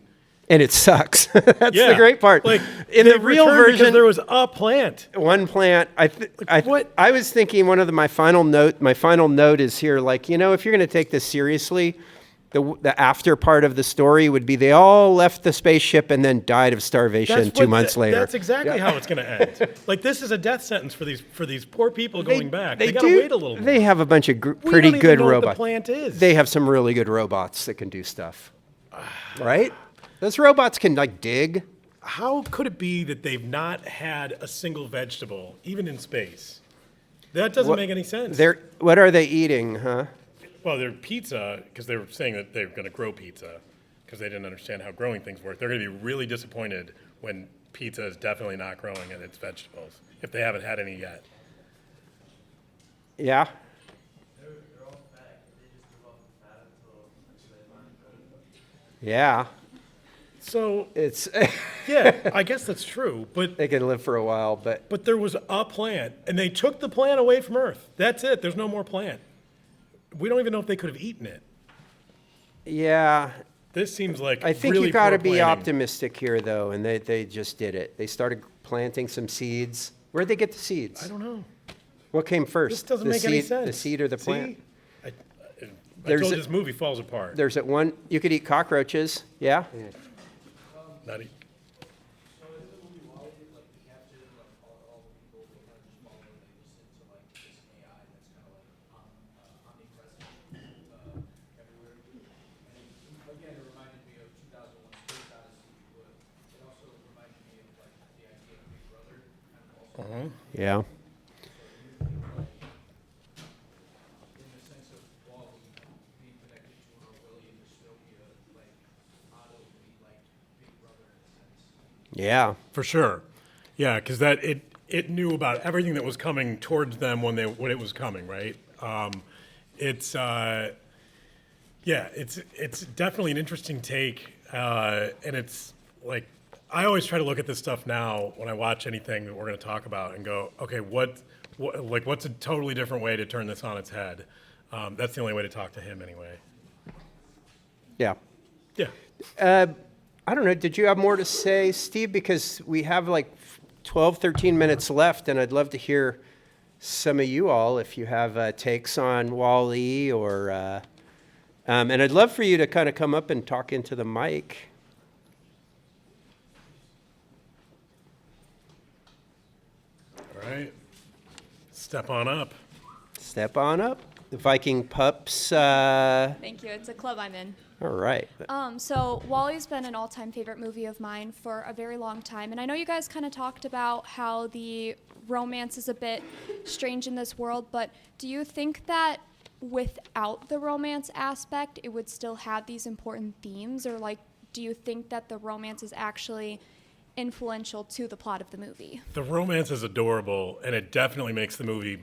And it sucks. That's
yeah,
the great part. In
they
the real
returned because
version,
there was a plant.
one plant.
what?
I was thinking my final note is here. If you're going to take this seriously, the after part of the story would be they all left the spaceship and then died of starvation 2 months later.
That's exactly how it's going to end. This is a death sentence for these poor people going back. They got
do-
to wait a little more.
They have a bunch of
We
pretty
don't even
good
know what
robots.
the plant is.
They have some really good robots that can do stuff. Right? Those robots can dig.
How could it be that they've not had a single vegetable, even in space? That doesn't make any sense.
What are they eating, huh?
Well, they're pizza, because they were saying that they're going to grow pizza, because they didn't understand how growing things work. They're going to be really disappointed when pizza is definitely not growing and it's vegetables, if they haven't had any yet.
Yeah. Yeah.
So,
It's
yeah, I guess that's true, but
they can live for a while, but
there was a plant, and they took the plant away from Earth. That's it. There's no more plant. We don't even know if they could have eaten it.
yeah.
This seems like
I think
really
you got to
poor
be
planning.
optimistic here, though, and they just did it. They started planting some seeds. Where'd they get the seeds?
I don't know.
What came first?
This doesn't
the
make any
seed-
sense.
The seed or the
See?
plant?
I
There's
told
a-
you this movie falls apart.
There's that one. You could eat cockroaches. Yeah.
Not e-
Yeah.
in the sense of Wall being connected to her Willie in dystopia, like Otto would be like Big Brother in a sense.
Yeah.
For sure. Yeah, because it knew about everything that was coming towards them when it was coming, right? It's definitely an interesting take, and it's like I always try to look at this stuff now when I watch anything that we're going to talk about and go, okay, what's a totally different way to turn this on its head? That's the only way to talk to him anyway.
Yeah.
Yeah.
I don't know. Did you have more to say, Steve? Because we have like 12, 13 minutes left, and I'd love to hear some of you all if you have takes on Wall-E or, and I'd love for you to kind of come up and talk into the mic.
All right. Step on up.
Step on up. The Viking Pups.
Thank you. It's a club I'm in.
All right.
So Wall-E's been an all-time favorite movie of mine for a very long time, and I know you guys kind of talked about how the romance is a bit strange in this world, but do you think that without the romance aspect, it would still have these important themes, or like, do you think that the romance is actually influential to the plot of the movie?
The romance is adorable, and it definitely makes the movie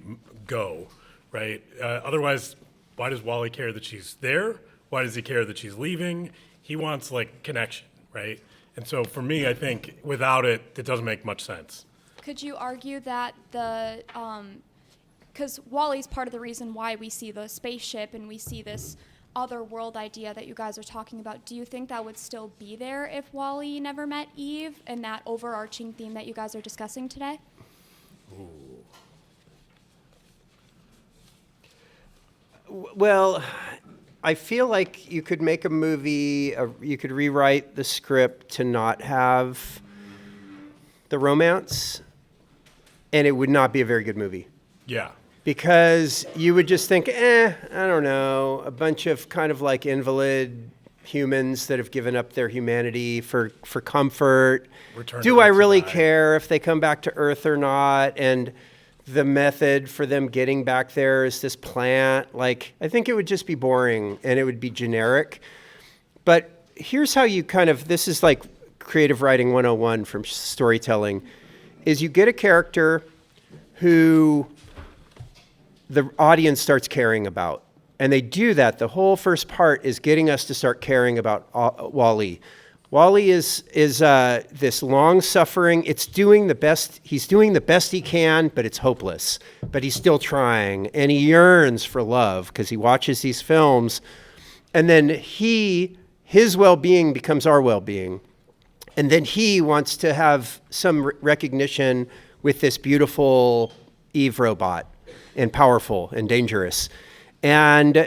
go, right? Otherwise, why does Wally care that she's there? Why does he care that she's leaving? He wants, like, connection, right? And so for me, I think without it, it doesn't make much sense.
Could you argue that because Wally's part of the reason why we see the spaceship and we see this other world idea that you guys are talking about, do you think that would still be there if Wally never met Eve and that overarching theme that you guys are discussing today?
Well, I feel like you could make a movie, you could rewrite the script to not have the romance, and it would not be a very good movie.
Yeah.
Because you would just think, I don't know, a bunch of kind of like invalid humans that have given up their humanity for comfort.
Return
Do
to
I
Earth
really
to die.
care if they come back to Earth or not? And the method for them getting back there is this plant. Like, I think it would just be boring and it would be generic. But here's how you kind of, this is like creative writing 101 from storytelling, is you get a character who the audience starts caring about. And they do that. The whole first part is getting us to start caring about Wall-E. Wall-E is this long-suffering, he's doing the best he can, but it's hopeless. But he's still trying, and he yearns for love because he watches these films. And then his well-being becomes our well-being. And then he wants to have some recognition with this beautiful Eve robot, and powerful and dangerous. And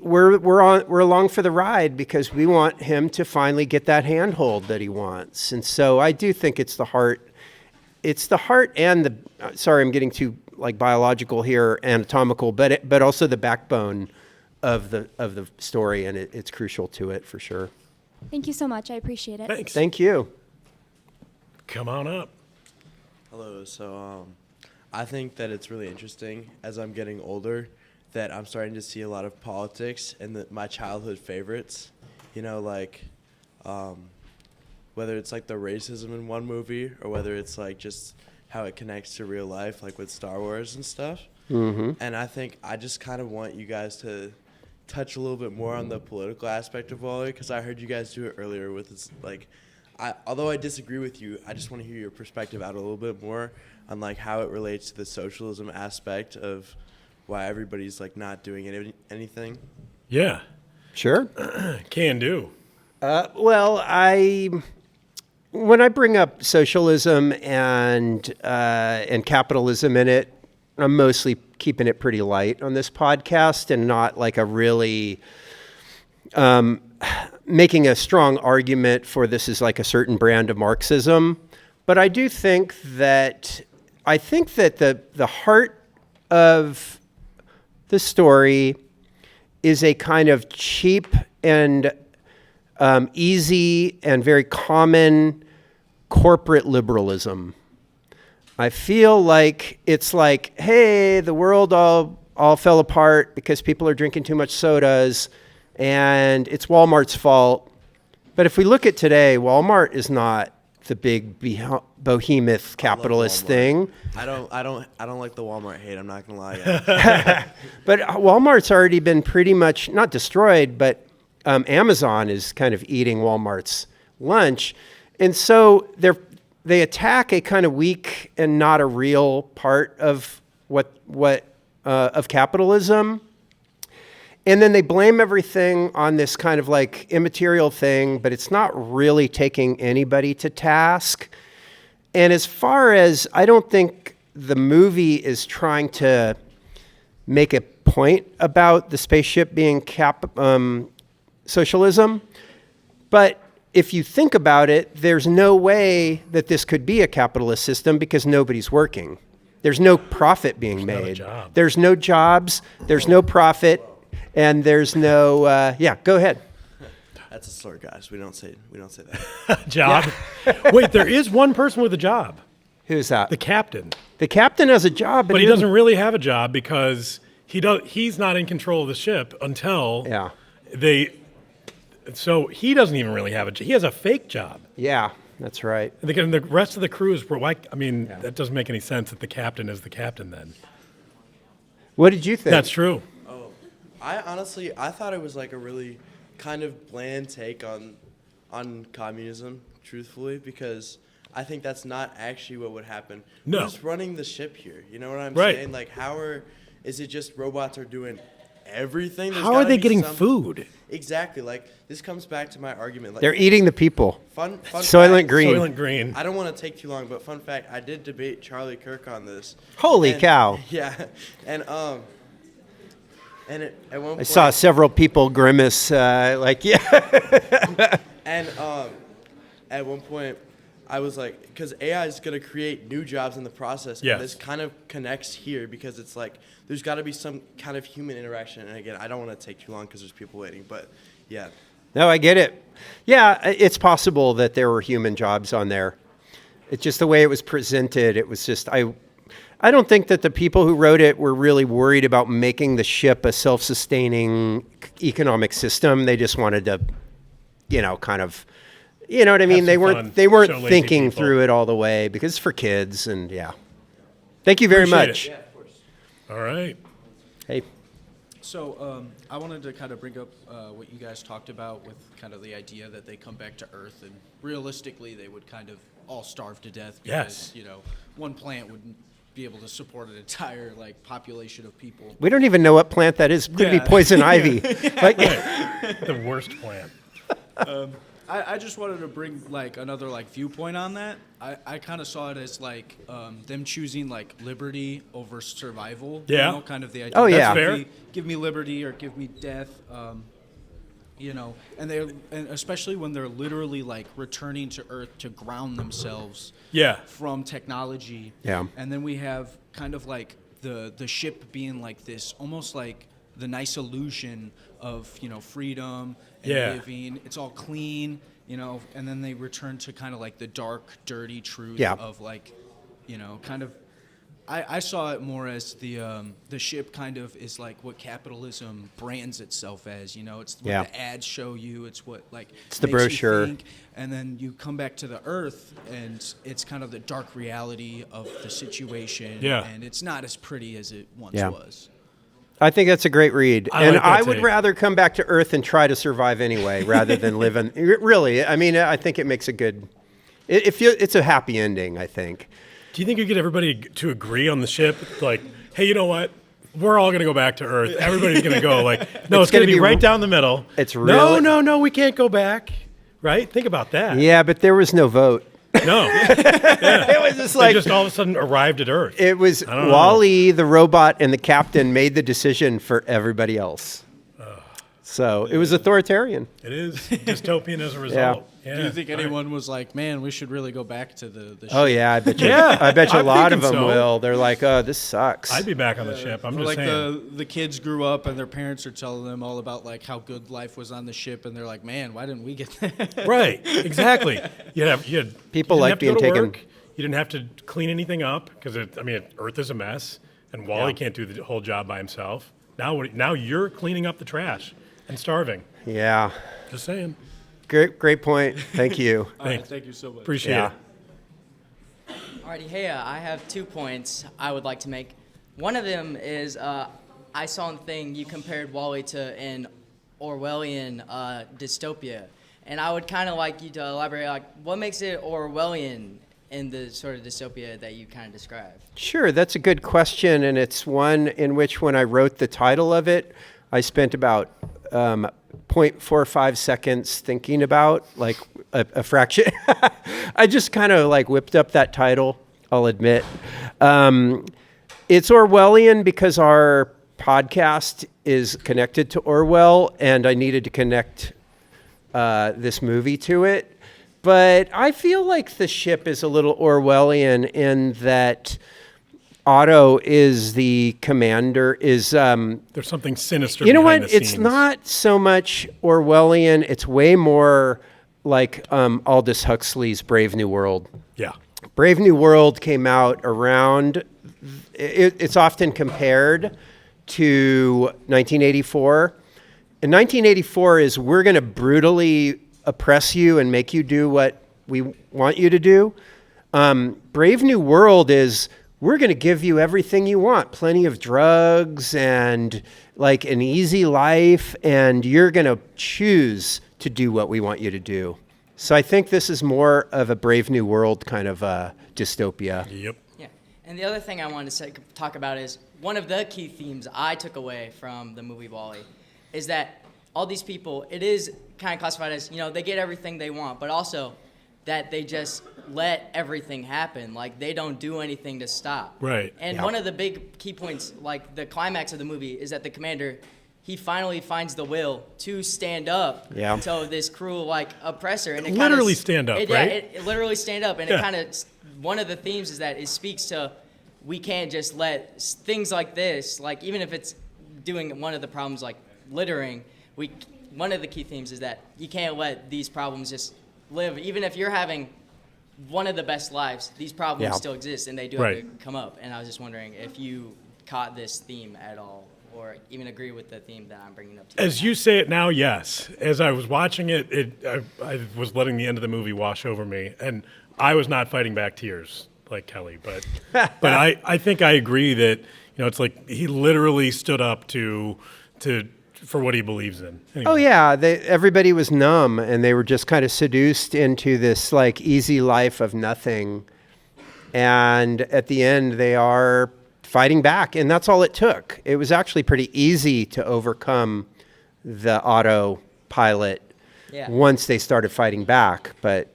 we're along for the ride because we want him to finally get that handhold that he wants. And so I do think it's the heart and the, sorry, I'm getting too like biological here, anatomical, but also the backbone of the story, and it's crucial to it for sure.
Thank you so much. I appreciate it.
Thanks.
Thank you.
Come on up.
Hello. So I think that it's really interesting as I'm getting older that I'm starting to see a lot of politics and my childhood favorites. You know, like whether it's like the racism in one movie or whether it's like just how it connects to real life, like with Star Wars and stuff. Mm-hmm. And I think I just kind of want you guys to touch a little bit more on the political aspect of Wall-E, because I heard you guys do it earlier with this, like, although I disagree with you, I just want to hear your perspective out a little bit more on like how it relates to the socialism aspect of why everybody's like not doing anything.
Yeah.
Sure.
Can do.
Well, when I bring up socialism and capitalism in it, I'm mostly keeping it pretty light on this podcast and not like a really making a strong argument for this is like a certain brand of Marxism. But I do think that the heart of the story is a kind of cheap and easy and very common corporate liberalism. I feel like it's like, hey, the world all fell apart because people are drinking too much sodas, and it's Walmart's fault. But if we look at today, Walmart is not the big behemoth capitalist
Walmart.
thing.
I don't like the Walmart hate. I'm not gonna lie.
But Walmart's already been pretty much not destroyed, but Amazon is kind of eating Walmart's lunch, and so they attack a kind of weak and not a real part of of capitalism. And then they blame everything on this kind of like immaterial thing, but it's not really taking anybody to task. And as far as, I don't think the movie is trying to make a point about the spaceship being socialism. But if you think about it, there's no way that this could be a capitalist system because nobody's working. There's no profit being made. There's no jobs, there's no profit. And there's no, go ahead.
That's a slur, guys. We don't say that.
Job. Wait, there is one person with a job.
Who's that?
The captain.
The captain has a job,
But he doesn't really have a job because he's not in control of the ship until so he doesn't even really have a job. He has a fake job.
Yeah, that's right.
And the rest of the crew is, that doesn't make any sense that the captain is the captain then.
What did you think?
That's true.
I thought it was like a really kind of bland take on communism, truthfully, because I think that's not actually what would happen.
No.
Who's running the ship here? You know what I'm
Right.
saying? Like, is it just robots are doing everything?
How are they getting food?
Exactly. Like, this comes back to my argument. Like,
They're eating the people.
fun
Soylent
fact,
Green.
Soylent Green.
I don't want to take too long, but fun fact, I did debate Charlie Kirk on this.
Holy cow.
Yeah. And at one point,
I saw several people grimace, yeah.
And at one point, I was like, because AI is going to create new jobs in the process.
Yes.
And this kind of connects here because it's like there's got to be some kind of human interaction. And again, I don't want to take too long because there's people waiting. But yeah.
No, I get it. Yeah, it's possible that there were human jobs on there. It's just the way it was presented. It was just, I don't think that the people who wrote it were really worried about making the ship a self-sustaining economic system. They just wanted to, kind of, you know what I mean? They weren't
Show lazy
thinking
people.
through it all the way because it's for kids and yeah. Thank you very
Appreciate
much.
it. All right.
Hey.
So I wanted to kind of bring up what you guys talked about with kind of the idea that they come back to Earth and realistically they would kind of all starve to death because,
Yes.
one plant wouldn't be able to support an entire population of people.
We don't even know what plant that is. Could be
Yeah.
poison ivy. Like,
The worst plant.
I just wanted to bring another viewpoint on that. I kind of saw it as them choosing liberty over survival.
Yeah.
Kind of the idea.
Oh, yeah.
That's fair.
Give me liberty or give me death. And especially when they're literally returning to Earth to ground themselves.
Yeah.
From technology.
Yeah.
And then we have kind of the ship being this almost the nice illusion of freedom and
Yeah.
living. It's all clean, and then they return to kind of the dark, dirty truth
Yeah.
of kind of. I saw it more as the ship kind of is what capitalism brands itself as. It's what
Yeah.
the ads show you. It's what
It's the
makes you
brochure.
think. And then you come back to the Earth, and it's kind of the dark reality of the situation.
Yeah.
And it's not as pretty as it once
Yeah.
was.
I think that's a great read.
I
And
like that
I would
take.
rather come back to Earth and try to survive anyway rather than live in. Really, I mean, I think it makes a good. It's a happy ending, I think.
Do you think you get everybody to agree on the ship? Hey, you know what? We're all going to go back to Earth. Everybody's going to go no, it's going
gonna
to be
be
right down the middle.
It's
No,
really-
we can't go back. Right? Think about that.
Yeah, but there was no vote.
No.
It was just
They just all of a sudden arrived at Earth.
It was
I don't know.
Wall-E, the robot, and the captain made the decision for everybody else. So it was authoritarian.
It is dystopian as a result. Yeah.
Do you think anyone was man, we should really go back to the ship?
Oh yeah, I bet you.
Yeah,
I bet you a
I'm
lot of
thinking
them
so.
will. They're like, oh, this sucks.
I'd be back on the ship. I'm
Or
just saying.
the kids grew up and their parents are telling them all about how good life was on the ship, and they're like, man, why didn't we get that?
Right. Exactly. You had
People
you didn't
like
have to go
being
to
taken-
work. You didn't have to clean anything up because Earth is a mess, and Wally can't do the whole job by himself. Now you're cleaning up the trash and starving.
Yeah.
Just saying.
Great point. Thank you.
Thanks.
Thank you so much.
Appreciate
Yeah.
it.
Alrighty, hey, I have 2 points I would like to make. One of them is I saw a thing you compared Wall-E to an Orwellian dystopia, and I would kind of like you to elaborate, like, what makes it Orwellian in the sort of dystopia that you kind of described?
Sure, that's a good question, and it's one in which when I wrote the title of it, I spent about 0.45 seconds thinking about, like a fraction. I just kind of like whipped up that title, I'll admit. It's Orwellian because our podcast is connected to Orwell, and I needed to connect this movie to it. But I feel like the ship is a little Orwellian in that Otto is the commander,
There's something sinister
you know
behind
what?
the
It's
scenes.
not so much Orwellian. It's way more like Aldous Huxley's Brave New World.
Yeah.
Brave New World came out around, it's often compared to 1984. And 1984 is we're going to brutally oppress you and make you do what we want you to do. Brave New World is we're going to give you everything you want, plenty of drugs and like an easy life, and you're going to choose to do what we want you to do. So I think this is more of a Brave New World kind of dystopia.
Yep.
Yeah, and the other thing I wanted to talk about is one of the key themes I took away from the movie Wall-E is that all these people, it is kind of classified as, they get everything they want, but also that they just let everything happen. Like, they don't do anything to stop.
Right.
And one of the big key points, like the climax of the movie, is that the commander, he finally finds the will to stand up to this cruel, like, oppressor. And it
Literally
kinda,
stand up,
it,
right?
Yeah, it literally stand up. And
Yeah.
it kind of, one of the themes is that it speaks to, we can't just let things like this, like, even if it's doing one of the problems like littering, one of the key themes is that you can't let these problems just live. Even if you're having one of the best lives, these problems still exist and they do have to come up. And I was just wondering if you caught this theme at all, or even agree with the theme that I'm bringing up to you.
As you say it now, yes. As I was watching it, I was letting the end of the movie wash over me, and I was not fighting back tears like Kelly, but I think I agree that it's like he literally stood up for what he believes in. Anyway.
Oh yeah, everybody was numb, and they were just kind of seduced into this like easy life of nothing. And at the end, they are fighting back, and that's all it took. It was actually pretty easy to overcome the autopilot once they started fighting back. But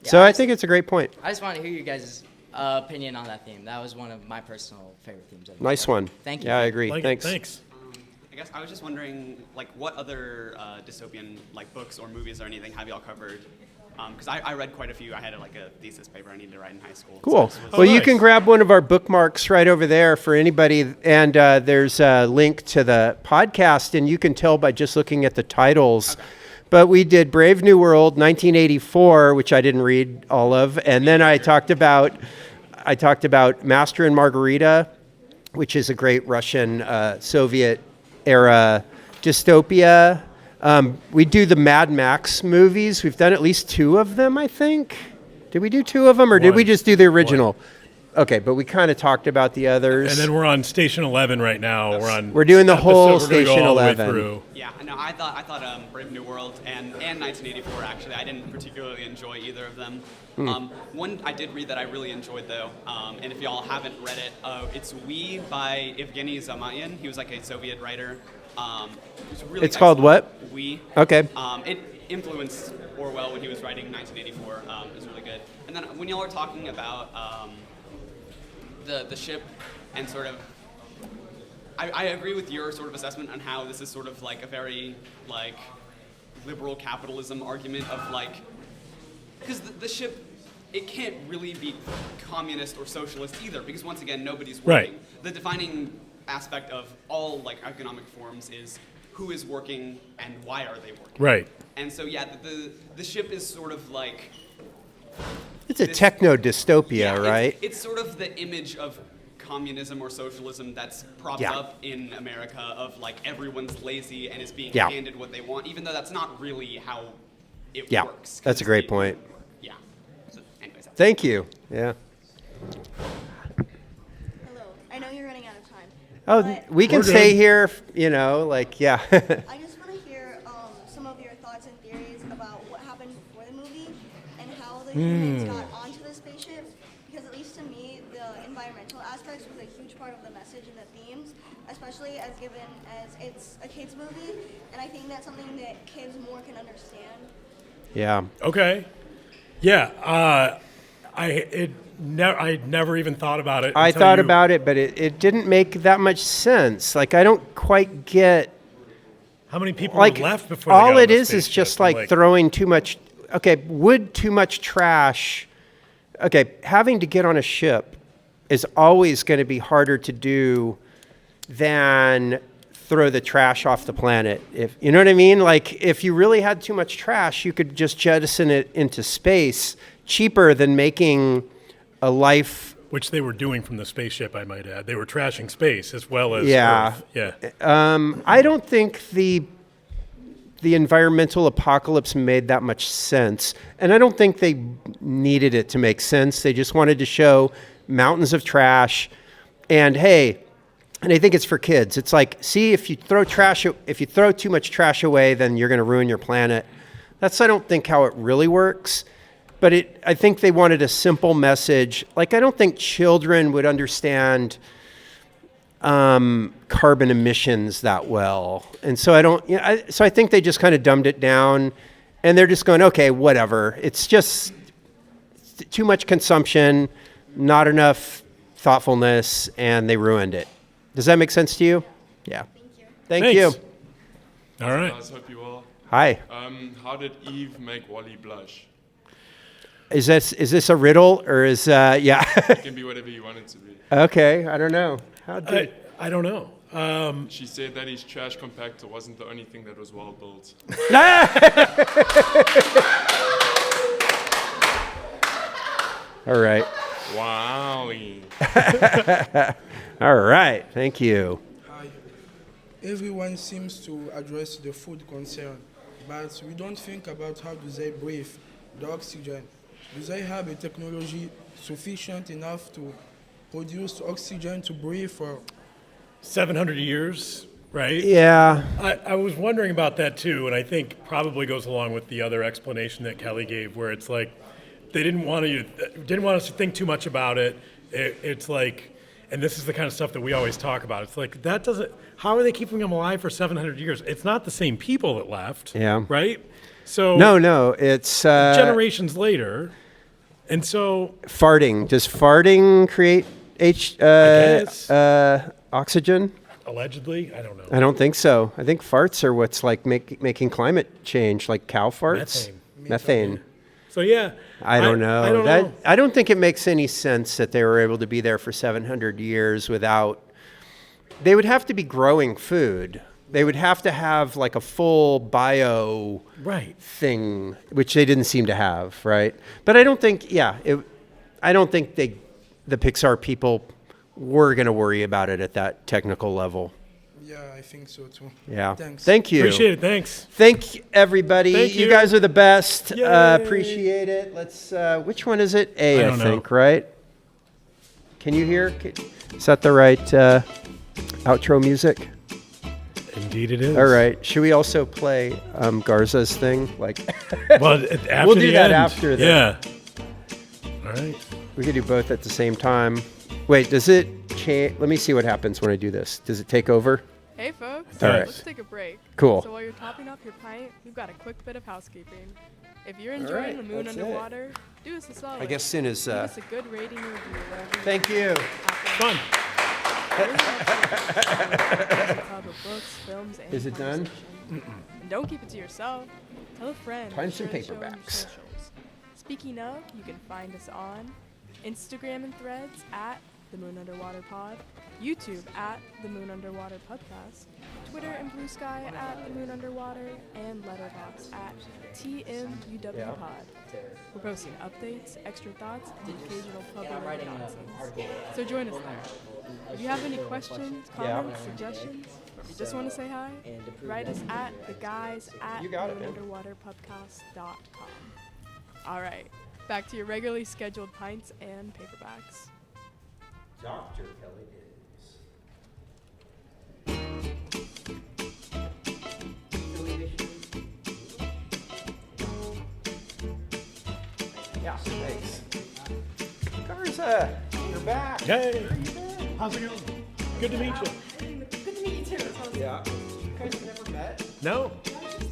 so I think it's a great point.
I just want to hear you guys' opinion on that theme. That was one of my personal favorite themes.
Nice one.
Thank you.
Yeah, I agree. Thanks.
Thanks.
I guess I was just wondering, like, what other dystopian like books or movies or anything have y'all covered? Because I read quite a few. I had like a thesis paper I needed to write in high school.
Cool.
So
Well, you
nice.
can grab one of our bookmarks right over there for anybody, and there's a link to the podcast, and you can tell by just looking at the titles.
Okay.
But we did Brave New World, 1984, which I didn't read all of, and then I talked about Master and Margarita, which is a great Russian Soviet era dystopia. We do the Mad Max movies. We've done at least 2 of them, I think. Did we do 2 of them, or did we
One.
just do the original? Okay, but we kind of talked about the others.
And then we're on Station 11 right now.
We're doing the whole
we're gonna go
Station
all the way
11.
through.
yeah, no, I thought Brave New World and 1984 actually. I didn't particularly enjoy either of them. One I did read that I really enjoyed though, and if y'all haven't read it, it's We by Evgeny Zamyatin. He was like a Soviet writer. It was really
It's called
excellent.
what?
We.
Okay.
It influenced Orwell when he was writing 1984. It was really good. And then when y'all are talking about the ship and sort of, I agree with your sort of assessment on how this is sort of like a very like liberal capitalism argument of like, because the ship, it can't really be communist or socialist either, because once again nobody's working.
Right.
The defining aspect of all like economic forms is who is working and why are they working.
Right.
And so yeah, the ship is sort of like
It's a
this-
techno dystopia,
yeah,
right?
It's sort of the image of communism or socialism that's propped
Yeah.
up in America of like everyone's lazy and is being
Yeah.
handed what they want, even though that's not really how it
Yeah,
works.
that's a great point.
Yeah. So, anyways, that's
Thank you. Yeah.
Hello. I know you're running out of time.
Oh,
but
we can
We're
stay
good.
here, you know, like, yeah.
I just want to hear some of your thoughts and theories about what happened before the movie and how the humans got onto the spaceship. Because at least to me, the environmental aspects was a huge part of the message and the themes, especially as given as it's a kids movie. And I think that's something that kids more can understand.
Yeah.
Okay. Yeah. I never even thought about it.
I
until
thought
you-
about it, but it didn't make that much sense. Like, I don't quite get,
How many people
like,
were left before they got
all
on
it
the
is
spaceship?
just like throwing too much, okay, would too much trash, okay, having to get on a ship is always going to be harder to do than throw the trash off the planet. If you know what I mean? Like, if you really had too much trash, you could just jettison it into space cheaper than making a life.
Which they were doing from the spaceship, I might add. They were trashing space as well as
Yeah.
Earth. Yeah.
I don't think the environmental apocalypse made that much sense, and I don't think they needed it to make sense. They just wanted to show mountains of trash, and hey, and I think it's for kids. It's like, see, if you throw too much trash away, then you're going to ruin your planet. That's, I don't think, how it really works. But I think they wanted a simple message. Like, I don't think children would understand carbon emissions that well. And so so I think they just kind of dumbed it down, and they're just going, okay, whatever. It's just too much consumption, not enough thoughtfulness, and they ruined it. Does that make sense to you? Yeah. Thank you.
Thanks. All right.
Guys, hope you well.
Hi.
How did Eve make Wally blush?
Is this a riddle, or is yeah?
It can be whatever you want it to be.
Okay, I don't know. How did
I don't know.
She said that his trash compactor wasn't the only thing that was well built.
All right.
Wowie.
All right. Thank you.
Hi. Everyone seems to address the food concern, but we don't think about how do they breathe the oxygen. Do they have a technology sufficient enough to produce oxygen to breathe for
700 years, right?
Yeah.
I was wondering about that too, and I think probably goes along with the other explanation that Kelly gave, where it's like they didn't want us to think too much about it. It's like, and this is the kind of stuff that we always talk about. It's like, that doesn't. How are they keeping them alive for 700 years? It's not the same people that left.
Yeah.
Right. So
No, it's
generations later, and so
farting. Does farting create
guess.
oxygen?
allegedly, I don't know.
I don't think so. I think farts are what's like making climate change, like cow farts. Methane.
So yeah,
I don't know.
I don't know.
I don't think it makes any sense that they were able to be there for 700 years without. They would have to be growing food. They would have to have like a full bio thing, which they didn't seem to have, right? But I don't think, I don't think the Pixar people were going to worry about it at that technical level.
Yeah, I think so too.
Yeah.
Thanks.
Thank you.
Appreciate it. Thanks.
Thank everybody.
Thank
you
you.
guys are the best.
Yay.
Appreciate it. Let's. Which one is it?
I
I
don't know.
think. Right. Can you hear? Is that the right outro music?
Indeed, it is.
All right. Should we also play Garza's thing? Like.
Well, after
we'll do
the
that
end.
after.
Yeah. All right.
We could do both at the same time. Wait. Does it change? Let me see what happens when I do this. Does it take over?
Hey folks,
All right.
let's take a break.
Cool.
So while you're topping off your pint, we've got a quick bit of housekeeping. If you're enjoying the moon
that's it.
underwater, do us a solid.
I guess soon as.
Give us a good rating and review. wherever you
Thank you.
Fun.
Cover books, films, and
Is it done?
conversation. And don't keep it to yourself. Tell a friend.
Find some
share the show on your
paperbacks.
socials. Speaking of, you can find us on Instagram and Threads at the Moon Underwater Pod, YouTube at The Moon Underwater Podcast, Twitter and Blue Sky at The Moon Underwater, and Letterboxd at TMUW Pod. We're posting updates, extra thoughts, and occasional pub-related nonsense. So join us there. If you have any questions, comments, suggestions, or if you just want to say hi, write us at theguys@moonunderwaterpodcast.com. All right, back to your regularly scheduled pints and paperbacks.
Dr. Kelly Yeah, thanks. Garza, you're back.
Hey, how's it going? Good to meet you.
Good to meet you too.
Yeah. You guys have never met?
No,
I was just